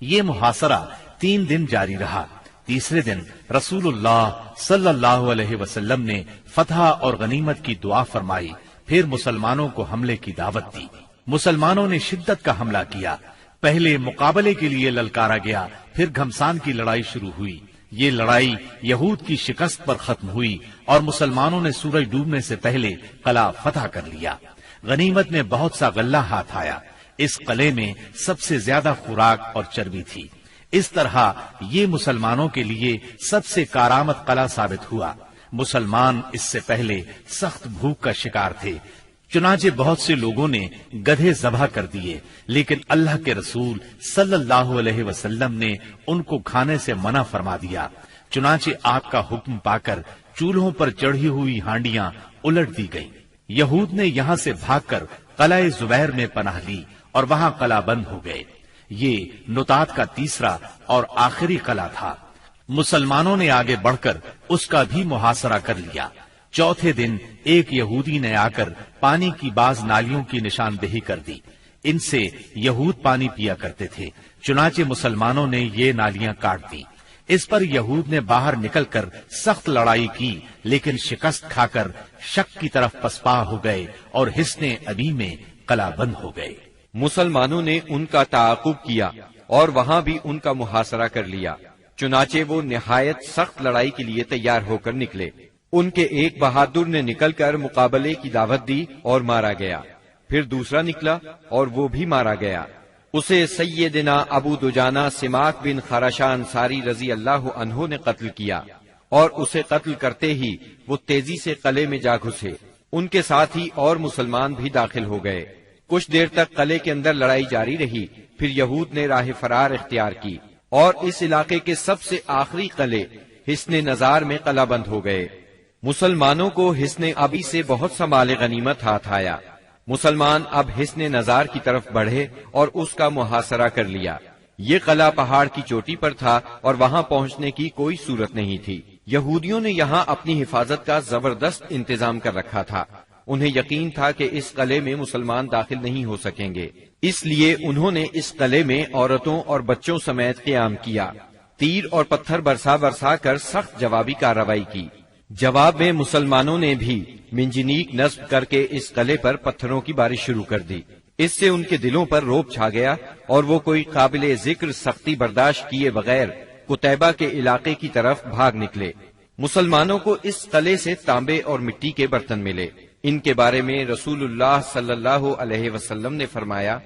یہ محاصرہ 3 دن جاری رہا۔ تیسرے دن رسول اللہ صلی اللہ علیہ وسلم نے فتح اور غنیمت کی دعا فرمائی، پھر مسلمانوں کو حملے کی دعوت دی۔ مسلمانوں نے شدت کا حملہ کیا۔ پہلے مقابلے کے لیے للکارا گیا، پھر گھمسان کی لڑائی شروع ہوئی۔ یہ لڑائی یہود کی شکست پر ختم ہوئی اور مسلمانوں نے سورج ڈوبنے سے پہلے قلعہ فتح کر لیا۔ غنیمت میں بہت سا غلہ ہاتھ آیا۔ اس قلعے میں سب سے زیادہ خوراک اور چربی تھی۔ اس طرح یہ مسلمانوں کے لیے سب سے کارآمد قلعہ ثابت ہوا۔ مسلمان اس سے پہلے سخت بھوک کا شکار تھے، چنانچہ بہت سے لوگوں نے گدھے ذبح کر دیے، لیکن اللہ کے رسول صلی اللہ علیہ وسلم نے ان کو کھانے سے منع فرما دیا۔ چنانچہ آپ کا حکم پا کر چولہوں پر چڑھی ہوئی ہانڈیاں الٹ دی گئیں۔ یہود نے یہاں سے بھاگ کر قلعہ زبیر میں پناہ لی اور وہاں قلعہ بند ہو گئے۔ یہ نطاط کا تیسرا اور آخری قلعہ تھا۔ مسلمانوں نے آگے بڑھ کر اس کا بھی محاصرہ کر لیا۔ چوتھے دن ایک یہودی نے آ کر پانی کی بعض نالیوں کی نشاندہی کر دی۔ ان سے یہود پانی پیا کرتے تھے، چنانچہ مسلمانوں نے یہ نالیاں کاٹ دی۔ اس پر یہود نے باہر نکل کر سخت لڑائی کی، لیکن شکست کھا کر شک کی طرف پسپا ہو گئے اور حصن ابی میں قلعہ بند ہو گئے۔ مسلمانوں نے ان کا تعاقب کیا اور وہاں بھی ان کا محاصرہ کر لیا، چنانچہ وہ نہایت سخت لڑائی کے لیے تیار ہو کر نکلے۔ ان کے ایک بہادر نے نکل کر مقابلے کی دعوت دی اور مارا گیا، پھر دوسرا نکلا اور وہ بھی مارا گیا۔ اسے سیدنا ابو دجانہ سماک بن خراشہ انصاری رضی اللہ عنہ نے قتل کیا، اور اسے قتل کرتے ہی وہ تیزی سے قلعے میں جا گھسے۔ ان کے ساتھ ہی اور مسلمان بھی داخل ہو گئے۔ کچھ دیر تک قلعے کے اندر لڑائی جاری رہی، پھر یہود نے راہ فرار اختیار کی اور اس علاقے کے سب سے آخری قلعے حصن نزار میں قلعہ بند ہو گئے۔ مسلمانوں کو حصن ابی سے بہت سا مال غنیمت ہاتھ آیا۔ مسلمان اب حصن نزار کی طرف بڑھے اور اس کا محاصرہ کر لیا۔ یہ قلعہ پہاڑ کی چوٹی پر تھا اور وہاں پہنچنے کی کوئی صورت نہیں تھی۔ یہودیوں نے یہاں اپنی حفاظت کا زبردست انتظام کر رکھا تھا۔ انہیں یقین تھا کہ اس قلعے میں مسلمان داخل نہیں ہو سکیں گے، اس لیے انہوں نے اس قلعے میں عورتوں اور بچوں سمیت قیام کیا۔ تیر اور پتھر برسا کر سخت جوابی کارروائی کی۔ جواب میں مسلمانوں نے بھی منجنیق نصب کر کے اس قلعے پر پتھروں کی بارش شروع کر دی۔ اس سے ان کے دلوں پر رعب چھا گیا اور وہ کوئی قابل ذکر سختی برداشت کیے بغیر قتیبہ کے علاقے کی طرف بھاگ نکلے۔ مسلمانوں کو اس قلعے سے تانبے اور مٹی کے برتن ملے۔ ان کے بارے میں رسول اللہ صلی اللہ علیہ وسلم نے فرمایا،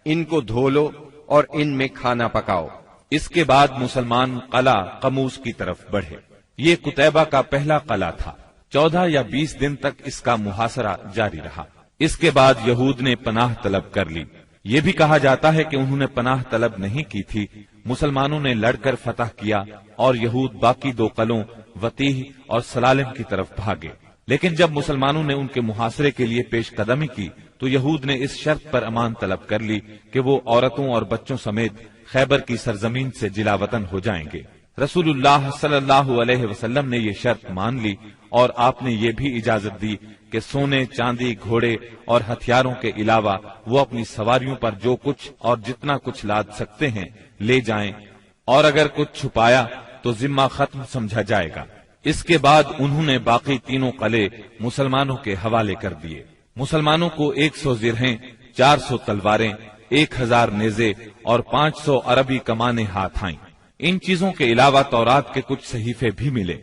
ان کو دھو لو اور ان میں کھانا پکاؤ۔ اس کے بعد مسلمان قلعہ قموس کی طرف بڑھے۔ یہ قتیبہ کا پہلا قلعہ تھا۔ 14 یا 20 دن تک اس کا محاصرہ جاری رہا۔ اس کے بعد یہود نے پناہ طلب کر لی۔ یہ بھی کہا جاتا ہے کہ انہوں نے پناہ طلب نہیں کی تھی، مسلمانوں نے لڑ کر فتح کیا اور یہود باقی 2 قلعوں وطیح اور سلالم کی طرف بھاگے۔ لیکن جب مسلمانوں نے ان کے محاصرے کے لیے پیش قدمی کی تو یہود نے اس شرط پر امان طلب کر لی کہ وہ عورتوں اور بچوں سمیت خیبر کی سرزمین سے جلا وطن ہو جائیں گے۔ رسول اللہ صلی اللہ علیہ وسلم نے یہ شرط مان لی اور آپ نے یہ بھی اجازت دی کہ سونے، چاندی، گھوڑے اور ہتھیاروں کے علاوہ وہ اپنی سواریوں پر جو کچھ اور جتنا کچھ لاد سکتے ہیں لے جائیں، اور اگر کچھ چھپایا تو ذمہ ختم سمجھا جائے گا۔ اس کے بعد انہوں نے باقی 3 قلعے مسلمانوں کے حوالے کر دیے۔ مسلمانوں کو 100 زرہیں، 400 تلواریں، 1000 نیزے اور 500 عربی کمانیں ہاتھ آئیں۔ ان چیزوں کے علاوہ تورات کے کچھ صحیفے بھی ملے،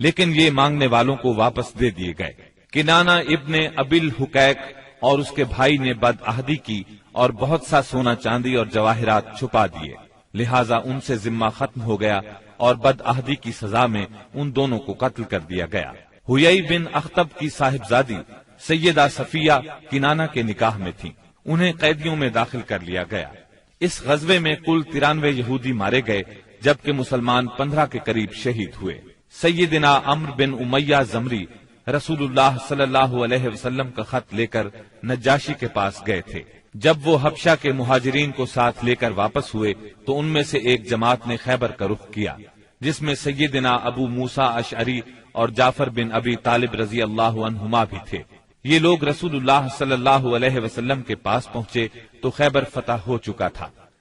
لیکن یہ مانگنے والوں کو واپس دے دیے گئے۔ کنانہ ابن ابی الحقیق اور اس کے بھائی نے بدعہدی کی اور بہت سا سونا چاندی اور جواہرات چھپا دیے، لہذا ان سے ذمہ ختم ہو گیا اور بدعہدی کی سزا میں ان دونوں کو قتل کر دیا گیا۔ حیی بن اخطب کی صاحبزادی سیدہ صفیہ کنانہ کے نکاح میں تھی، انہیں قیدیوں میں داخل کر لیا گیا۔ اس غزوے میں کل 93 یہودی مارے گئے، جبکہ مسلمان 15 کے قریب شہید ہوئے۔ سیدنا عمرو بن امیہ زمری رسول اللہ صلی اللہ علیہ وسلم کا خط لے کر نجاشی کے پاس گئے تھے۔ جب وہ حبشہ کے مہاجرین کو ساتھ لے کر واپس ہوئے تو ان میں سے ایک جماعت نے خیبر کا رخ کیا، جس میں سیدنا ابو موسیٰ اشعری اور جعفر بن ابی طالب رضی اللہ عنہما بھی تھے۔ یہ لوگ رسول اللہ صلی اللہ علیہ وسلم کے پاس پہنچے تو خیبر فتح ہو چکا تھا،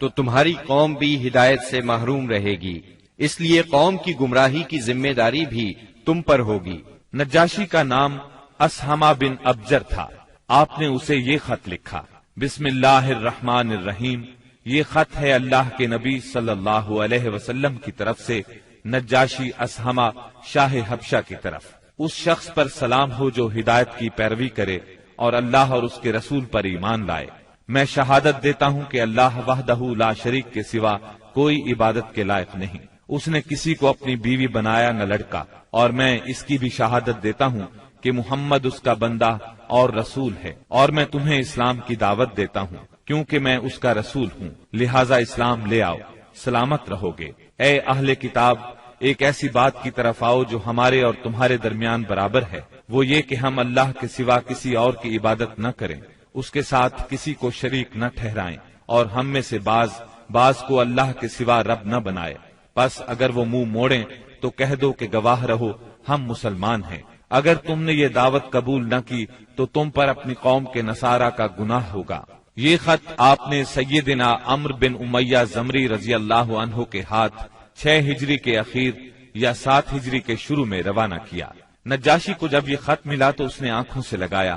تو تمہاری قوم بھی ہدایت سے محروم رہے گی، اس لیے قوم کی گمراہی کی ذمہ داری بھی تم پر ہوگی۔ نجاشی کا نام اسہمہ بن ابجر تھا۔ آپ نے اسے یہ خط لکھا، بسم اللہ الرحمن الرحیم، یہ خط ہے اللہ کے نبی صلی اللہ علیہ وسلم کی طرف سے نجاشی اسہمہ شاہ حبشہ کی طرف۔ اس شخص پر سلام ہو جو ہدایت کی پیروی کرے اور اللہ اور اس کے رسول پر ایمان لائے۔ میں شہادت دیتا ہوں کہ اللہ وحدہ لا شریک کے سوا کوئی عبادت کے لائق نہیں، اس نے کسی کو اپنی بیوی بنایا نہ لڑکا، اور میں اس کی بھی شہادت دیتا ہوں کہ محمد اس کا بندہ اور رسول ہے، اور میں تمہیں اسلام کی دعوت دیتا ہوں کیونکہ میں اس کا رسول ہوں، لہذا اسلام لے آؤ، سلامت رہو گے۔ اے اہل کتاب، ایک ایسی بات کی طرف آؤ جو ہمارے اور تمہارے درمیان برابر ہے، وہ یہ کہ ہم اللہ کے سوا کسی اور کی عبادت نہ کریں، اس کے ساتھ کسی کو شریک نہ ٹھہرائیں، اور ہم میں سے بعض کو اللہ کے سوا رب نہ بنائے۔ پس اگر وہ منہ موڑیں تو کہہ دو کہ گواہ رہو ہم مسلمان ہیں۔ اگر تم نے یہ دعوت قبول نہ کی تو تم پر اپنی قوم کے نصارہ کا گناہ ہوگا۔ یہ خط آپ نے سیدنا عمرو بن امیہ زمری رضی اللہ عنہ کے ہاتھ 6 ہجری کے اخیر یا 7 ہجری کے شروع میں روانہ کیا۔ نجاشی کو جب یہ خط ملا تو اس نے آنکھوں سے لگایا،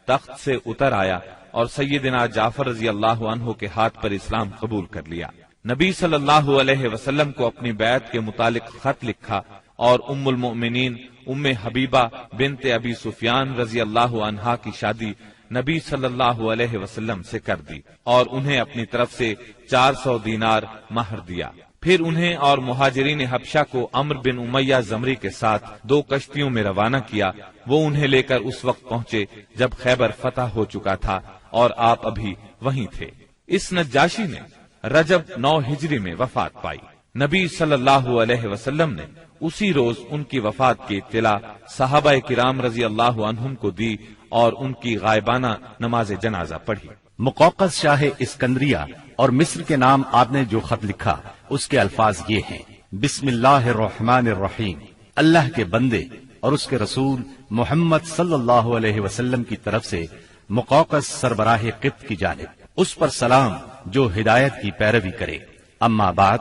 تخت سے اتر آیا اور سیدنا جعفر رضی اللہ عنہ کے ہاتھ پر اسلام قبول کر لیا۔ نبی صلی اللہ علیہ وسلم کو اپنی بیعت کے متعلق خط لکھا اور ام المؤمنین ام حبیبہ بنت ابی سفیان رضی اللہ عنہا کی شادی نبی صلی اللہ علیہ وسلم سے کر دی اور انہیں اپنی طرف سے 400 دینار مہر دیا۔ پھر انہیں اور مہاجرین حبشہ کو عمرو بن امیہ زمری کے ساتھ 2 کشتیوں میں روانہ کیا۔ وہ انہیں لے کر اس وقت پہنچے جب خیبر فتح ہو چکا تھا اور آپ ابھی وہیں تھے۔ اس نجاشی نے رجب 9 ہجری میں وفات پائی۔ نبی صلی اللہ علیہ وسلم نے اسی روز ان کی وفات کی اطلاع صحابہ کرام رضی اللہ عنہم کو دی اور ان کی غائبانہ نماز جنازہ پڑھی۔ مقوقس شاہ اسکندریہ اور مصر کے نام آپ نے جو خط لکھا اس کے الفاظ یہ ہیں، بسم اللہ الرحمن الرحیم، اللہ کے بندے اور اس کے رسول محمد صلی اللہ علیہ وسلم کی طرف سے مقوقس سربراہ قبط کی جانب، اس پر سلام جو ہدایت کی پیروی کرے۔ اما بعد،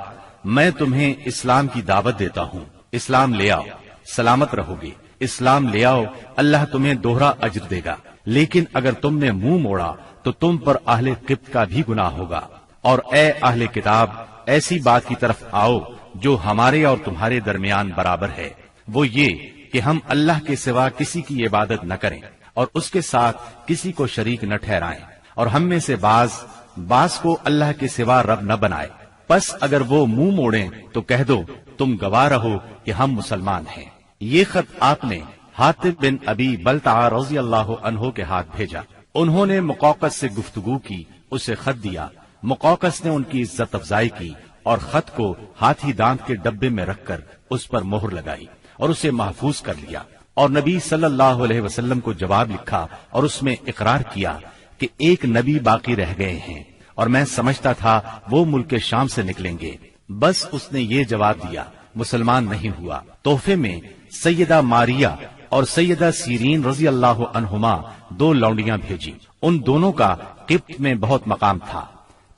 میں تمہیں اسلام کی دعوت دیتا ہوں، اسلام لے آؤ، سلامت رہو گے۔ اسلام لے آؤ، اللہ تمہیں دوہرا اجر دے گا، لیکن اگر تم نے منہ موڑا تو تم پر اہل قبط کا بھی گناہ ہوگا۔ اور اے اہل کتاب، ایسی بات کی طرف آؤ جو ہمارے اور تمہارے درمیان برابر ہے، وہ یہ کہ ہم اللہ کے سوا کسی کی عبادت نہ کریں اور اس کے ساتھ کسی کو شریک نہ ٹھہرائیں، اور ہم میں سے بعض کو اللہ کے سوا رب نہ بنائے۔ پس اگر وہ منہ موڑیں تو کہہ دو تم گواہ رہو کہ ہم مسلمان ہیں۔ یہ خط آپ نے حاطب بن ابی بلتع رضی اللہ عنہ کے ہاتھ بھیجا۔ انہوں نے مقوقس سے گفتگو کی، اسے خط دیا۔ مقوقس نے ان کی عزت افزائی کی اور خط کو ہاتھی دانت کے ڈبے میں رکھ کر اس پر مہر لگائی اور اسے محفوظ کر لیا، اور نبی صلی اللہ علیہ وسلم کو جواب لکھا اور اس میں اقرار کیا کہ ایک نبی باقی رہ گئے ہیں اور میں سمجھتا تھا وہ ملک شام سے نکلیں گے۔ بس اس نے یہ جواب دیا، مسلمان نہیں ہوا۔ تحفے میں سیدہ ماریہ اور سیدہ سیرین رضی اللہ عنہما 2 لونڈیاں بھیجی۔ ان دونوں کا قبط میں بہت مقام تھا۔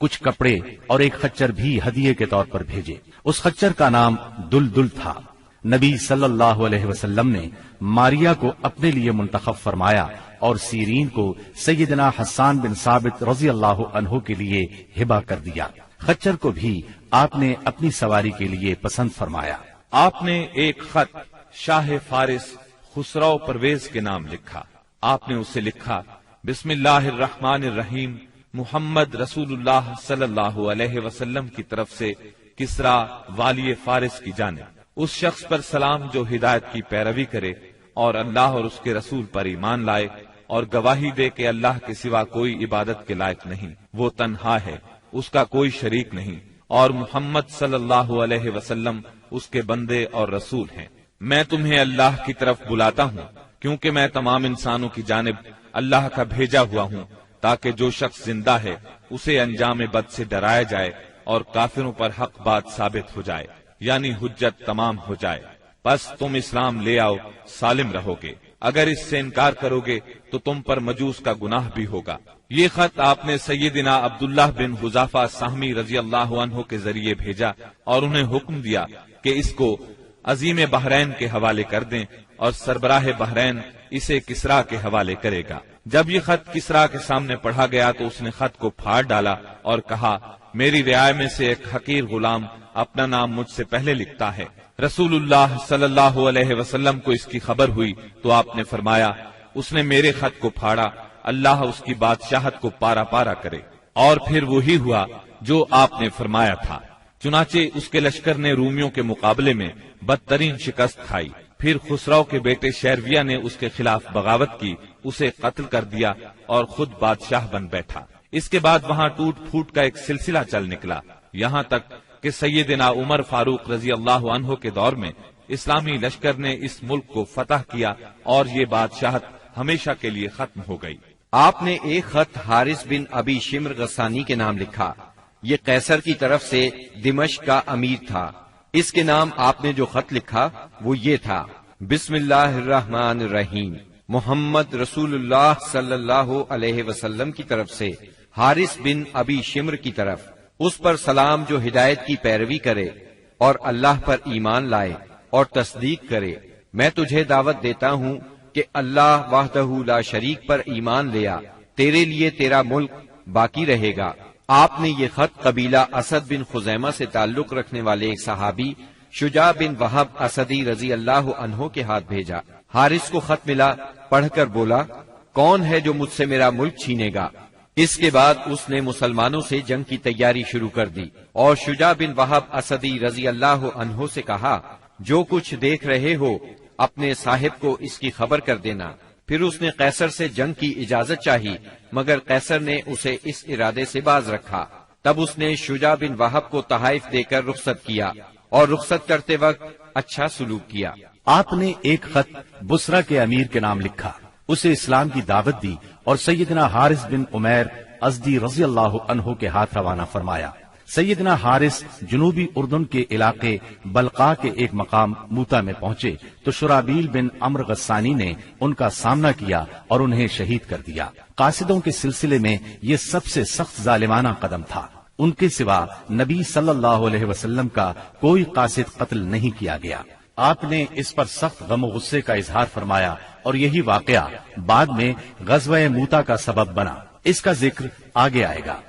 کچھ کپڑے اور ایک خچر بھی ہدیے کے طور پر بھیجے۔ اس خچر کا نام دلدل تھا۔ نبی صلی اللہ علیہ وسلم نے ماریہ کو اپنے لیے منتخب فرمایا اور سیرین کو سیدنا حسان بن ثابت رضی اللہ عنہ کے لیے ہبہ کر دیا۔ خچر کو بھی آپ نے اپنی سواری کے لیے پسند فرمایا۔ آپ نے ایک خط شاہ فارس خسرو پرویز کے نام لکھا۔ آپ نے اسے لکھا، بسم اللہ الرحمن الرحیم، محمد رسول اللہ صلی اللہ علیہ وسلم کی طرف سے کسرا والی فارس کی جانب، اس شخص پر سلام جو ہدایت کی پیروی کرے اور اللہ اور اس کے رسول پر ایمان لائے اور گواہی دے کہ اللہ کے سوا کوئی عبادت کے لائق نہیں، وہ تنہا ہے، اس کا کوئی شریک نہیں، اور محمد صلی اللہ علیہ وسلم اس کے بندے اور رسول ہیں۔ میں تمہیں اللہ کی طرف بلاتا ہوں کیونکہ میں تمام انسانوں کی جانب اللہ کا بھیجا ہوا ہوں، تاکہ جو شخص زندہ ہے اسے انجام بد سے ڈرایا جائے اور کافروں پر حق بات ثابت ہو جائے، یعنی حجت تمام ہو جائے۔ پس تم اسلام لے آؤ، سالم رہو گے۔ اگر اس سے انکار کرو گے تو تم پر مجوس کا گناہ بھی ہوگا۔ یہ خط آپ نے سیدنا عبداللہ بن حذافہ سہمی رضی اللہ عنہ کے ذریعے بھیجا اور انہیں حکم دیا کہ اس کو عظیم بحرین کے حوالے کر دیں اور سربراہ بحرین اسے کسرا کے حوالے کرے گا۔ جب یہ خط کسرا کے سامنے پڑھا گیا تو اس نے خط کو پھاڑ ڈالا اور کہا، میری رعایا میں سے ایک حقیر غلام اپنا نام مجھ سے پہلے لکھتا ہے۔ رسول اللہ صلی اللہ علیہ وسلم کو اس کی خبر ہوئی تو آپ نے فرمایا، اس نے میرے خط کو پھاڑا، اللہ اس کی بادشاہت کو پارا پارا کرے۔ اور پھر وہی ہوا جو آپ نے فرمایا تھا، چنانچہ اس کے لشکر نے رومیوں کے مقابلے میں بدترین شکست کھائی۔ پھر خسرو کے بیٹے شیرویہ نے اس کے خلاف بغاوت کی، اسے قتل کر دیا اور خود بادشاہ بن بیٹھا۔ اس کے بعد وہاں ٹوٹ پھوٹ کا ایک سلسلہ چل نکلا، یہاں تک کہ سیدنا عمر فاروق رضی اللہ عنہ کے دور میں اسلامی لشکر نے اس ملک کو فتح کیا اور یہ بادشاہت ہمیشہ کے لیے ختم ہو گئی۔ آپ نے ایک خط حارث بن ابی شمر غسانی کے نام لکھا، یہ قیصر کی طرف سے دمشق کا امیر تھا۔ اس کے نام آپ نے جو خط لکھا وہ یہ تھا، بسم اللہ الرحمن الرحیم، محمد رسول اللہ صلی اللہ علیہ وسلم کی طرف سے حارث بن ابی شمر کی طرف، اس پر سلام جو ہدایت کی پیروی کرے اور اللہ پر ایمان لائے اور تصدیق کرے۔ میں تجھے دعوت دیتا ہوں کہ اللہ وحدہ لا شریک پر ایمان لیا، تیرے لیے تیرا ملک باقی رہے گا۔ آپ نے یہ خط قبیلہ اسد بن خزیمہ سے تعلق رکھنے والے ایک صحابی شجاع بن وہب اسدی رضی اللہ عنہ کے ہاتھ بھیجا۔ حارث کو خط ملا، پڑھ کر بولا، کون ہے جو مجھ سے میرا ملک چھینے گا؟ اس کے بعد اس نے مسلمانوں سے جنگ کی تیاری شروع کر دی اور شجاع بن وہب اسدی رضی اللہ عنہ سے کہا، جو کچھ دیکھ رہے ہو اپنے صاحب کو اس کی خبر کر دینا۔ پھر اس نے قیصر سے جنگ کی اجازت چاہی، مگر قیصر نے اسے اس ارادے سے باز رکھا۔ تب اس نے شجاع بن وہب کو تحائف دے کر رخصت کیا اور رخصت کرتے وقت اچھا سلوک کیا۔ آپ نے ایک خط بصرہ کے امیر کے نام لکھا، اسے اسلام کی دعوت دی اور سیدنا حارث بن عمیر ازدی رضی اللہ عنہ کے ہاتھ روانہ فرمایا۔ سیدنا حارث جنوبی اردن کے علاقے بلقا کے ایک مقام موتا میں پہنچے تو شرابیل بن عمر غسانی نے ان کا سامنا کیا اور انہیں شہید کر دیا۔ قاصدوں کے سلسلے میں یہ سب سے سخت ظالمانہ قدم تھا، ان کے سوا نبی صلی اللہ علیہ وسلم کا کوئی قاصد قتل نہیں کیا گیا۔ آپ نے اس پر سخت غم و غصے کا اظہار فرمایا اور یہی واقعہ بعد میں غزوہ موتا کا سبب بنا، اس کا ذکر آگے آئے گا۔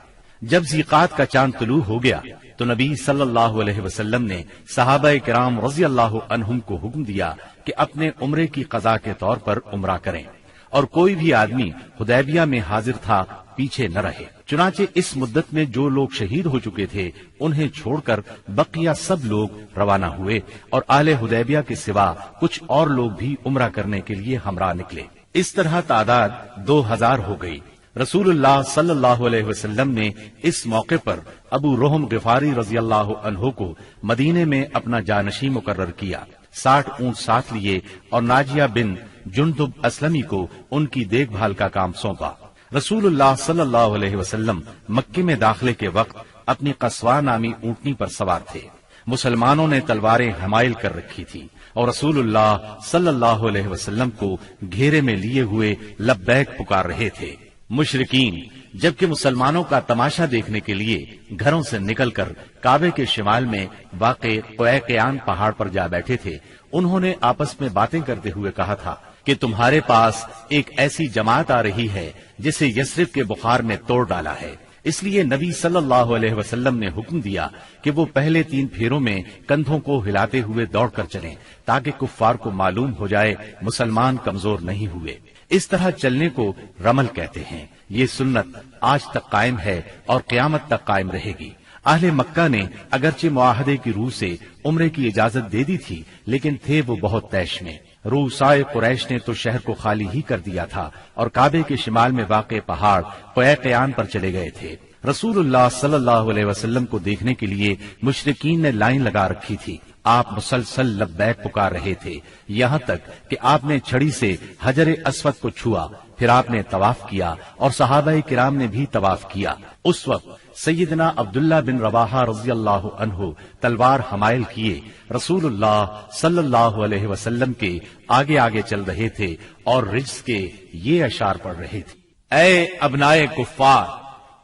جب ذیقات کا چاند طلوع ہو گیا تو نبی صلی اللہ علیہ وسلم نے صحابہ کرام رضی اللہ عنہم کو حکم دیا کہ اپنے عمرے کی قضا کے طور پر عمرہ کریں اور کوئی بھی آدمی حدیبیہ میں حاضر تھا پیچھے نہ رہے۔ چنانچہ اس مدت میں جو لوگ شہید ہو چکے تھے انہیں چھوڑ کر بقیہ سب لوگ روانہ ہوئے اور اہل حدیبیہ کے سوا کچھ اور لوگ بھی عمرہ کرنے کے لیے ہمراہ نکلے۔ اس طرح تعداد 2000 ہو گئی۔ رسول اللہ صلی اللہ علیہ وسلم نے اس موقع پر ابو رحم غفاری رضی اللہ عنہ کو مدینے میں اپنا جانشین مقرر کیا، 60 اونٹ ساتھ لیے اور ناجیہ بن جندب اسلمی کو ان کی دیکھ بھال کا کام سونپا۔ رسول اللہ صلی اللہ علیہ وسلم مکے میں داخلے کے وقت اپنی قصوہ نامی اونٹنی پر سوار تھے۔ مسلمانوں نے تلواریں حمائل کر رکھی تھی اور رسول اللہ صلی اللہ علیہ وسلم کو گھیرے میں لیے ہوئے لبیک پکار رہے تھے۔ مشرکین جبکہ مسلمانوں کا تماشا دیکھنے کے لیے گھروں سے نکل کر کعبے کے شمال میں واقع قیقیان پہاڑ پر جا بیٹھے تھے، انہوں نے آپس میں باتیں کرتے ہوئے کہا تھا کہ تمہارے پاس ایک ایسی جماعت آ رہی ہے جسے یثرب کے بخار نے توڑ ڈالا ہے، اس لیے نبی صلی اللہ علیہ وسلم نے حکم دیا کہ وہ پہلے 3 پھیروں میں کندھوں کو ہلاتے ہوئے دوڑ کر چلیں تاکہ کفار کو معلوم ہو جائے مسلمان کمزور نہیں ہوئے۔ اس طرح چلنے کو رمل کہتے ہیں۔ یہ سنت آج تک قائم ہے اور قیامت تک قائم رہے گی۔ اہل مکہ نے اگرچہ معاہدے کی روح سے عمرے کی اجازت دے دی تھی، لیکن تھے وہ بہت طیش میں۔ روسائے قریش نے تو شہر کو خالی ہی کر دیا تھا اور کعبے کے شمال میں واقع پہاڑ قیقیان پر چلے گئے تھے۔ رسول اللہ صلی اللہ علیہ وسلم کو دیکھنے کے لیے مشرکین نے لائن لگا رکھی تھی۔ آپ مسلسل لبیک پکار رہے تھے، یہاں تک کہ آپ نے چھڑی سے حجر اسود کو چھوا پھر آپ نے طواف کیا اور صحابہ کرام نے بھی طواف کیا۔ اس وقت سیدنا عبداللہ بن رواحہ رضی اللہ عنہ تلوار حمائل کیے رسول اللہ صلی اللہ علیہ وسلم کے آگے آگے چل رہے تھے اور رجز کے یہ اشعار پڑھ رہے تھے: اے ابنائے کفار،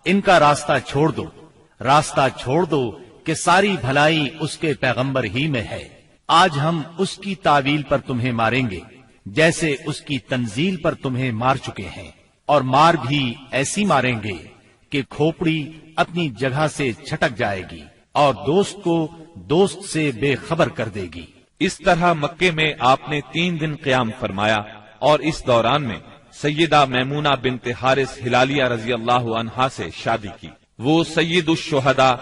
ان کا راستہ چھوڑ دو، راستہ چھوڑ دو کہ ساری بھلائی اس کے پیغمبر ہی میں ہے۔ آج ہم اس کی تعویل پر تمہیں ماریں گے جیسے اس کی تنزیل پر تمہیں مار چکے ہیں، اور مار بھی ایسی ماریں گے کہ کھوپڑی اپنی جگہ سے چھٹک جائے گی اور دوست کو دوست سے بے خبر کر دے گی۔ اس طرح مکے میں آپ نے 3 دن قیام فرمایا، اور اس دوران میں سیدہ میمونہ بنت حارث ہلالیہ رضی اللہ عنہا سے شادی کی۔ وہ سید الشہداء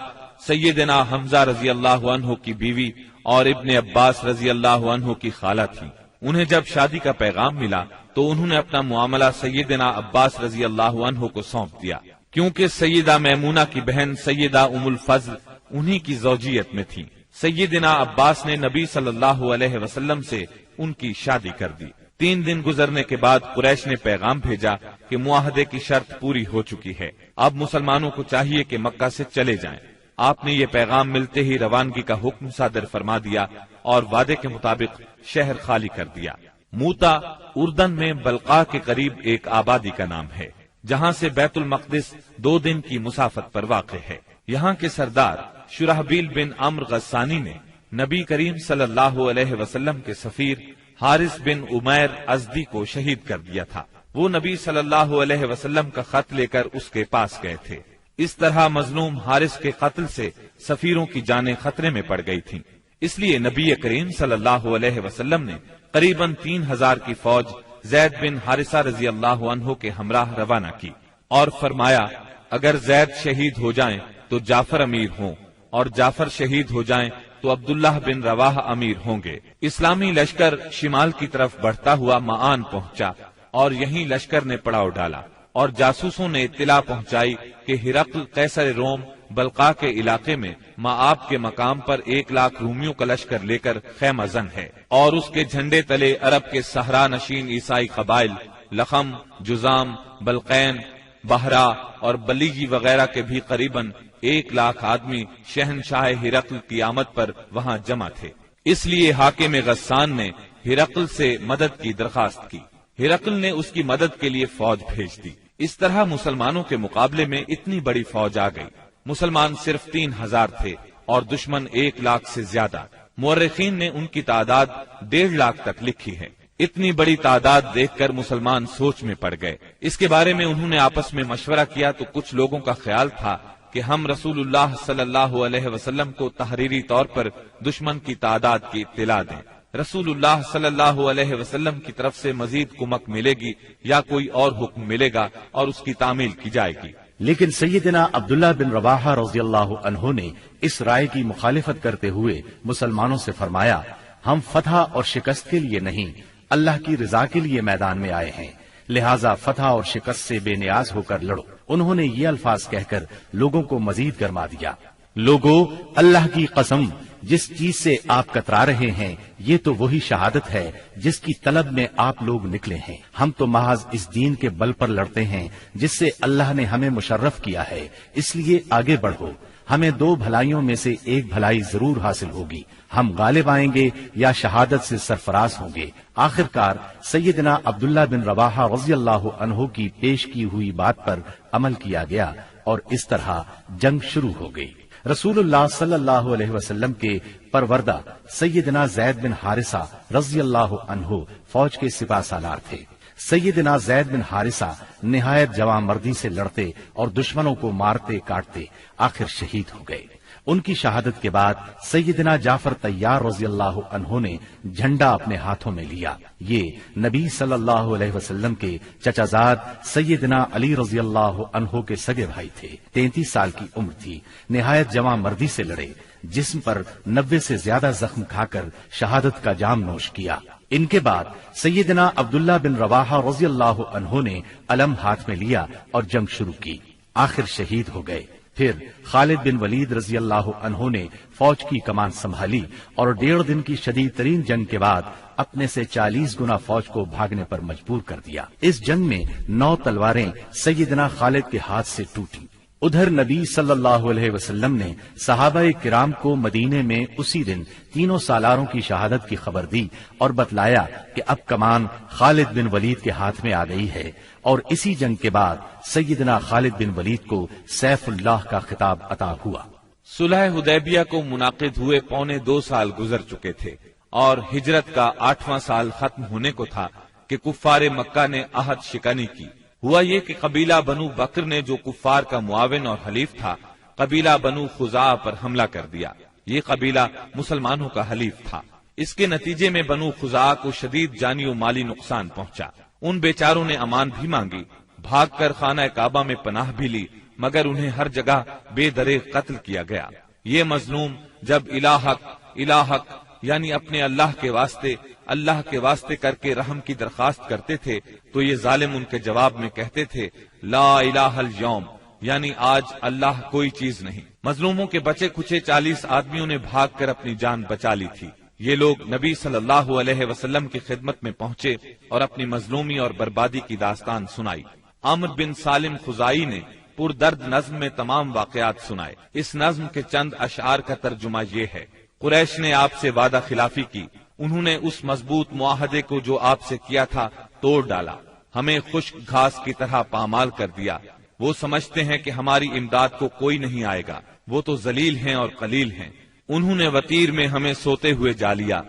سیدنا حمزہ رضی اللہ عنہ کی بیوی اور ابن عباس رضی اللہ عنہ کی خالہ تھی۔ انہیں جب شادی کا پیغام ملا تو انہوں نے اپنا معاملہ سیدنا عباس رضی اللہ عنہ کو سونپ دیا، کیونکہ سیدہ میمونہ کی بہن سیدہ ام الفضل انہی کی زوجیت میں تھی۔ سیدنا عباس نے نبی صلی اللہ علیہ وسلم سے ان کی شادی کر دی۔ 3 دن گزرنے کے بعد قریش نے پیغام بھیجا کہ معاہدے کی شرط پوری ہو چکی ہے، اب مسلمانوں کو چاہیے کہ مکہ سے چلے جائیں۔ آپ نے یہ پیغام ملتے ہی روانگی کا حکم صادر فرما دیا اور وعدے کے مطابق شہر خالی کر دیا۔ موتا اردن میں بلقاء کے قریب ایک آبادی کا نام ہے، جہاں سے بیت المقدس 2 دن کی مسافت پر واقع ہے۔ یہاں کے سردار شرحبیل بن عمرو غسانی نے نبی کریم صلی اللہ علیہ وسلم کے سفیر حارث بن عمیر ازدی کو شہید کر دیا تھا۔ وہ نبی صلی اللہ علیہ وسلم کا خط لے کر اس کے پاس گئے تھے۔ اس طرح مظلوم حارث کے قتل سے سفیروں کی جانیں خطرے میں پڑ گئی تھیں، اس لیے نبی کریم صلی اللہ علیہ وسلم نے قریباً 3000 کی فوج زید بن حارثہ رضی اللہ عنہ کے ہمراہ روانہ کی اور فرمایا، اگر زید شہید ہو جائیں تو جعفر امیر ہوں، اور جعفر شہید ہو جائیں تو عبداللہ بن رواحہ امیر ہوں گے۔ اسلامی لشکر شمال کی طرف بڑھتا ہوا معان پہنچا اور یہیں لشکر نے پڑاؤ ڈالا، اور جاسوسوں نے اطلاع پہنچائی کہ ہرقل قیصر روم بلقاء کے علاقے میں مآب کے مقام پر 1,00,000 رومیوں کا لشکر لے کر خیمہ زن ہے، اور اس کے جھنڈے تلے عرب کے صحرا نشین عیسائی قبائل لخم، جزام، بلقین، بحرا اور بلیجی وغیرہ کے بھی قریباً 1,00,000 آدمی شہنشاہ ہرقل کی آمد پر وہاں جمع تھے۔ اس لیے حاکم غسان نے ہرقل سے مدد کی درخواست کی۔ ہرقل نے اس کی مدد کے لیے فوج بھیج دی۔ اس طرح مسلمانوں کے مقابلے میں اتنی بڑی فوج آ گئی۔ مسلمان صرف 3000 تھے اور دشمن 1,00,000 سے زیادہ۔ مورخین نے ان کی تعداد 1,50,000 تک لکھی ہے۔ اتنی بڑی تعداد دیکھ کر مسلمان سوچ میں پڑ گئے۔ اس کے بارے میں انہوں نے آپس میں مشورہ کیا تو کچھ لوگوں کا خیال تھا کہ ہم رسول اللہ صلی اللہ علیہ وسلم کو تحریری طور پر دشمن کی تعداد کی اطلاع دیں۔ رسول اللہ صلی اللہ علیہ وسلم کی طرف سے مزید کمک ملے گی یا کوئی اور حکم ملے گا اور اس کی تعمیل کی جائے گی۔ لیکن سیدنا عبداللہ بن رواحہ رضی اللہ عنہ نے اس رائے کی مخالفت کرتے ہوئے مسلمانوں سے فرمایا، ہم فتح اور شکست کے لیے نہیں، اللہ کی رضا کے لیے میدان میں آئے ہیں، لہذا فتح اور شکست سے بے نیاز ہو کر لڑو۔ انہوں نے یہ الفاظ کہہ کر لوگوں کو مزید گرما دیا، لوگو اللہ کی قسم، جس چیز سے آپ کترا رہے ہیں یہ تو وہی شہادت ہے جس کی طلب میں آپ لوگ نکلے ہیں۔ ہم تو محض اس دین کے بل پر لڑتے ہیں جس سے اللہ نے ہمیں مشرف کیا ہے، اس لیے آگے بڑھو، ہمیں 2 بھلائیوں میں سے ایک بھلائی ضرور حاصل ہوگی، ہم غالب آئیں گے یا شہادت سے سرفراز ہوں گے۔ آخرکار سیدنا عبداللہ بن رواحہ رضی اللہ عنہ کی پیش کی ہوئی بات پر عمل کیا گیا اور اس طرح جنگ شروع ہو گئی۔ رسول اللہ صلی اللہ علیہ وسلم کے پروردہ سیدنا زید بن حارثہ رضی اللہ عنہ فوج کے سپہ سالار تھے۔ سیدنا زید بن حارثہ نہایت جواں مردی سے لڑتے اور دشمنوں کو مارتے کاٹتے آخر شہید ہو گئے۔ ان کی شہادت کے بعد سیدنا جعفر طیار رضی اللہ عنہ نے جھنڈا اپنے ہاتھوں میں لیا۔ یہ نبی صلی اللہ علیہ وسلم کے چچا زاد سیدنا علی رضی اللہ عنہ کے سگے بھائی تھے۔ 33 سال کی عمر تھی، نہایت جواں مردی سے لڑے، جسم پر 90 سے زیادہ زخم کھا کر شہادت کا جام نوش کیا۔ ان کے بعد سیدنا عبداللہ بن رواحہ رضی اللہ عنہ نے علم ہاتھ میں لیا اور جنگ شروع کی، آخر شہید ہو گئے۔ پھر خالد بن ولید رضی اللہ عنہ نے فوج کی کمان سنبھالی اور 1.5 دن کی شدید ترین جنگ کے بعد اپنے سے 40 گنا فوج کو بھاگنے پر مجبور کر دیا۔ اس جنگ میں 9 تلواریں سیدنا خالد کے ہاتھ سے ٹوٹی۔ ادھر نبی صلی اللہ علیہ وسلم نے صحابہ کرام کو مدینے میں اسی دن 3 سالاروں کی شہادت کی خبر دی اور بتلایا کہ اب کمان خالد بن ولید کے ہاتھ میں آ گئی ہے، اور اسی جنگ کے بعد سیدنا خالد بن ولید کو سیف اللہ کا خطاب عطا ہوا۔ صلح حدیبیہ کو منعقد ہوئے 2.25 سال گزر چکے تھے اور ہجرت کا 8واں سال ختم ہونے کو تھا کہ کفار مکہ نے عہد شکنی کی۔ ہوا یہ کہ قبیلہ بنو بکر نے جو کفار کا معاون اور حلیف تھا، قبیلہ بنو خزاعہ پر حملہ کر دیا۔ یہ قبیلہ مسلمانوں کا حلیف تھا۔ اس کے نتیجے میں بنو خزاعہ کو شدید جانی و مالی نقصان پہنچا۔ ان بیچاروں نے امان بھی مانگی، بھاگ کر خانہ کعبہ میں پناہ بھی لی، مگر انہیں ہر جگہ بے دریغ قتل کیا گیا۔ یہ مظلوم جب الہک یعنی اپنے اللہ کے واسطے کر کے رحم کی درخواست کرتے تھے تو یہ ظالم ان کے جواب میں کہتے تھے لا الہ اليوم، یعنی آج اللہ کوئی چیز نہیں۔ مظلوموں کے بچے کچھے 40 آدمیوں نے بھاگ کر اپنی جان بچا لی تھی۔ یہ لوگ نبی صلی اللہ علیہ وسلم کی خدمت میں پہنچے اور اپنی مظلومی اور بربادی کی داستان سنائی۔ عامر بن سالم خزائی نے پردرد نظم میں تمام واقعات سنائے۔ اس نظم کے چند اشعار کا ترجمہ یہ ہے: قریش نے آپ سے وعدہ خلافی کی، انہوں نے اس مضبوط معاہدے کو جو آپ سے کیا تھا توڑ ڈالا، ہمیں خشک گھاس کی طرح پامال کر دیا۔ وہ سمجھتے ہیں کہ ہماری امداد کو کوئی نہیں آئے گا، وہ تو ذلیل ہیں اور قلیل ہیں۔ انہوں نے وتیر میں ہمیں سوتے ہوئے جا لیا،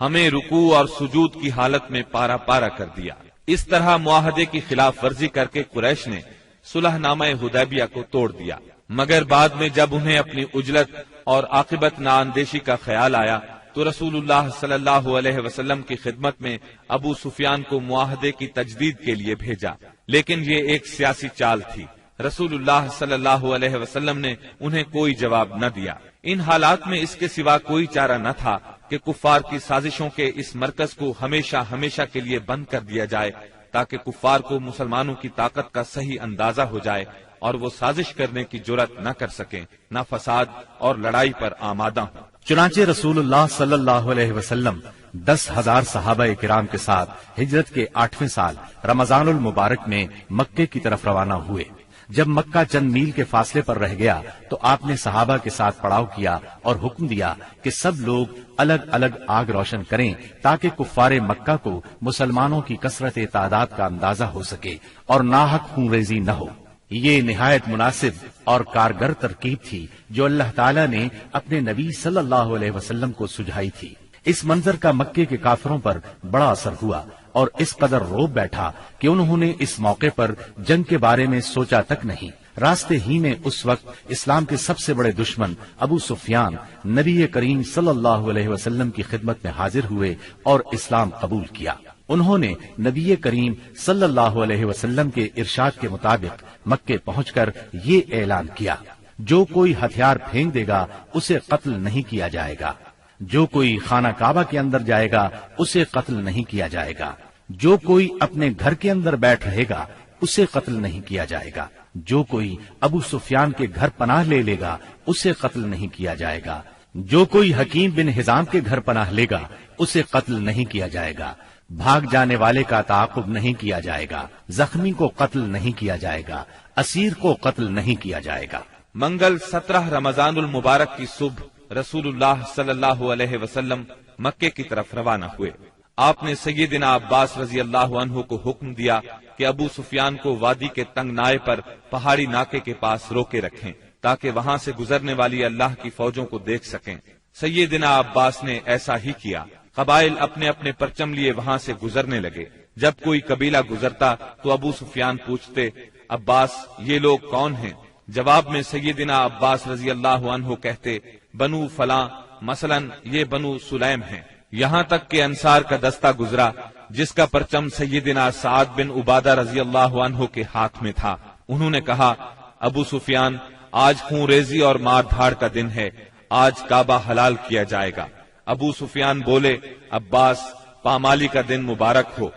ہمیں رکوع اور سجود کی حالت میں پارا پارا کر دیا۔ اس طرح معاہدے کی خلاف ورزی کر کے قریش نے صلح نامہ حدیبیہ کو توڑ دیا، مگر بعد میں جب انہیں اپنی عجلت اور عاقبت نااندیشی کا خیال آیا تو رسول اللہ صلی اللہ علیہ وسلم کی خدمت میں ابو سفیان کو معاہدے کی تجدید کے لیے بھیجا، لیکن یہ ایک سیاسی چال تھی۔ رسول اللہ صلی اللہ علیہ وسلم نے انہیں کوئی جواب نہ دیا۔ ان حالات میں اس کے سوا کوئی چارہ نہ تھا کہ کفار کی سازشوں کے اس مرکز کو ہمیشہ کے لیے بند کر دیا جائے، تاکہ کفار کو مسلمانوں کی طاقت کا صحیح اندازہ ہو جائے اور وہ سازش کرنے کی جرأت نہ کر سکیں، نہ فساد اور لڑائی پر آمادہ ہوں۔ چنانچہ رسول اللہ صلی اللہ علیہ وسلم 10,000 صحابہ کرام کے ساتھ ہجرت کے 8ویں سال رمضان المبارک میں مکے کی طرف روانہ ہوئے۔ جب مکہ چند میل کے فاصلے پر رہ گیا تو آپ نے صحابہ کے ساتھ پڑاؤ کیا اور حکم دیا کہ سب لوگ الگ الگ آگ روشن کریں تاکہ کفار مکہ کو مسلمانوں کی کثرت تعداد کا اندازہ ہو سکے اور ناحق خون ریزی نہ ہو۔ یہ نہایت مناسب اور کارگر ترکیب تھی جو اللہ تعالیٰ نے اپنے نبی صلی اللہ علیہ وسلم کو سجھائی تھی۔ اس منظر کا مکے کے کافروں پر بڑا اثر ہوا اور اس قدر روب بیٹھا کہ انہوں نے اس موقع پر جنگ کے بارے میں سوچا تک نہیں۔ راستے ہی میں اس وقت اسلام کے سب سے بڑے دشمن ابو سفیان نبی کریم صلی اللہ علیہ وسلم کی خدمت میں حاضر ہوئے اور اسلام قبول کیا۔ انہوں نے نبی کریم صلی اللہ علیہ وسلم کے ارشاد کے مطابق مکے پہنچ کر یہ اعلان کیا: جو کوئی ہتھیار پھینک دے گا اسے قتل نہیں کیا جائے گا، جو کوئی خانہ کعبہ کے اندر جائے گا اسے قتل نہیں کیا جائے گا، جو کوئی اپنے گھر کے اندر بیٹھ رہے گا اسے قتل نہیں کیا جائے گا، جو کوئی ابو سفیان کے گھر پناہ لے لے گا اسے قتل نہیں کیا جائے گا، جو کوئی حکیم بن حزام کے گھر پناہ لے گا اسے قتل نہیں کیا جائے گا، بھاگ جانے والے کا تعاقب نہیں کیا جائے گا، زخمی کو قتل نہیں کیا جائے گا، اسیر کو قتل نہیں کیا جائے گا۔ منگل 17 رمضان المبارک کی صبح رسول اللہ صلی اللہ علیہ وسلم مکے کی طرف روانہ ہوئے۔ آپ نے سیدنا عباس رضی اللہ عنہ کو حکم دیا کہ ابو سفیان کو وادی کے تنگ نائے پر پہاڑی ناکے کے پاس روکے رکھیں تاکہ وہاں سے گزرنے والی اللہ کی فوجوں کو دیکھ سکیں۔ سیدنا عباس نے ایسا ہی کیا۔ قبائل اپنے اپنے پرچم لیے وہاں سے گزرنے لگے۔ جب کوئی قبیلہ گزرتا تو ابو سفیان پوچھتے: عباس، یہ لوگ کون ہیں؟ جواب میں سیدنا عباس رضی اللہ عنہ کہتے: بنو فلاں، مثلا یہ بنو سلیم ہیں۔ یہاں تک کہ انصار کا دستہ گزرا جس کا پرچم سیدنا سعد بن عبادہ رضی اللہ عنہ کے ہاتھ میں تھا۔ انہوں نے کہا: ابو سفیان، آج خون ریزی اور مار دھاڑ کا دن ہے، آج کعبہ حلال کیا جائے گا۔ ابو سفیان بولے: عباس، پامالی کا دن مبارک ہو۔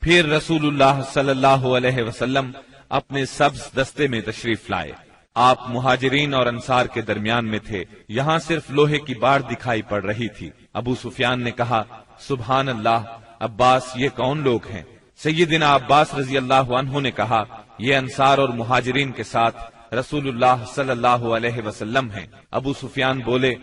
پھر رسول اللہ صلی اللہ علیہ وسلم اپنے سبز دستے میں تشریف لائے۔ آپ مہاجرین اور انصار کے درمیان میں تھے، یہاں صرف لوہے کی باڑ دکھائی پڑ رہی تھی۔ ابو سفیان نے کہا، سبحان اللہ، عباس یہ کون لوگ ہیں؟ سیدنا عباس رضی اللہ عنہ نے کہا، یہ انصار اور مہاجرین کے ساتھ رسول اللہ صلی اللہ علیہ وسلم ہیں۔ ابو سفیان بولے،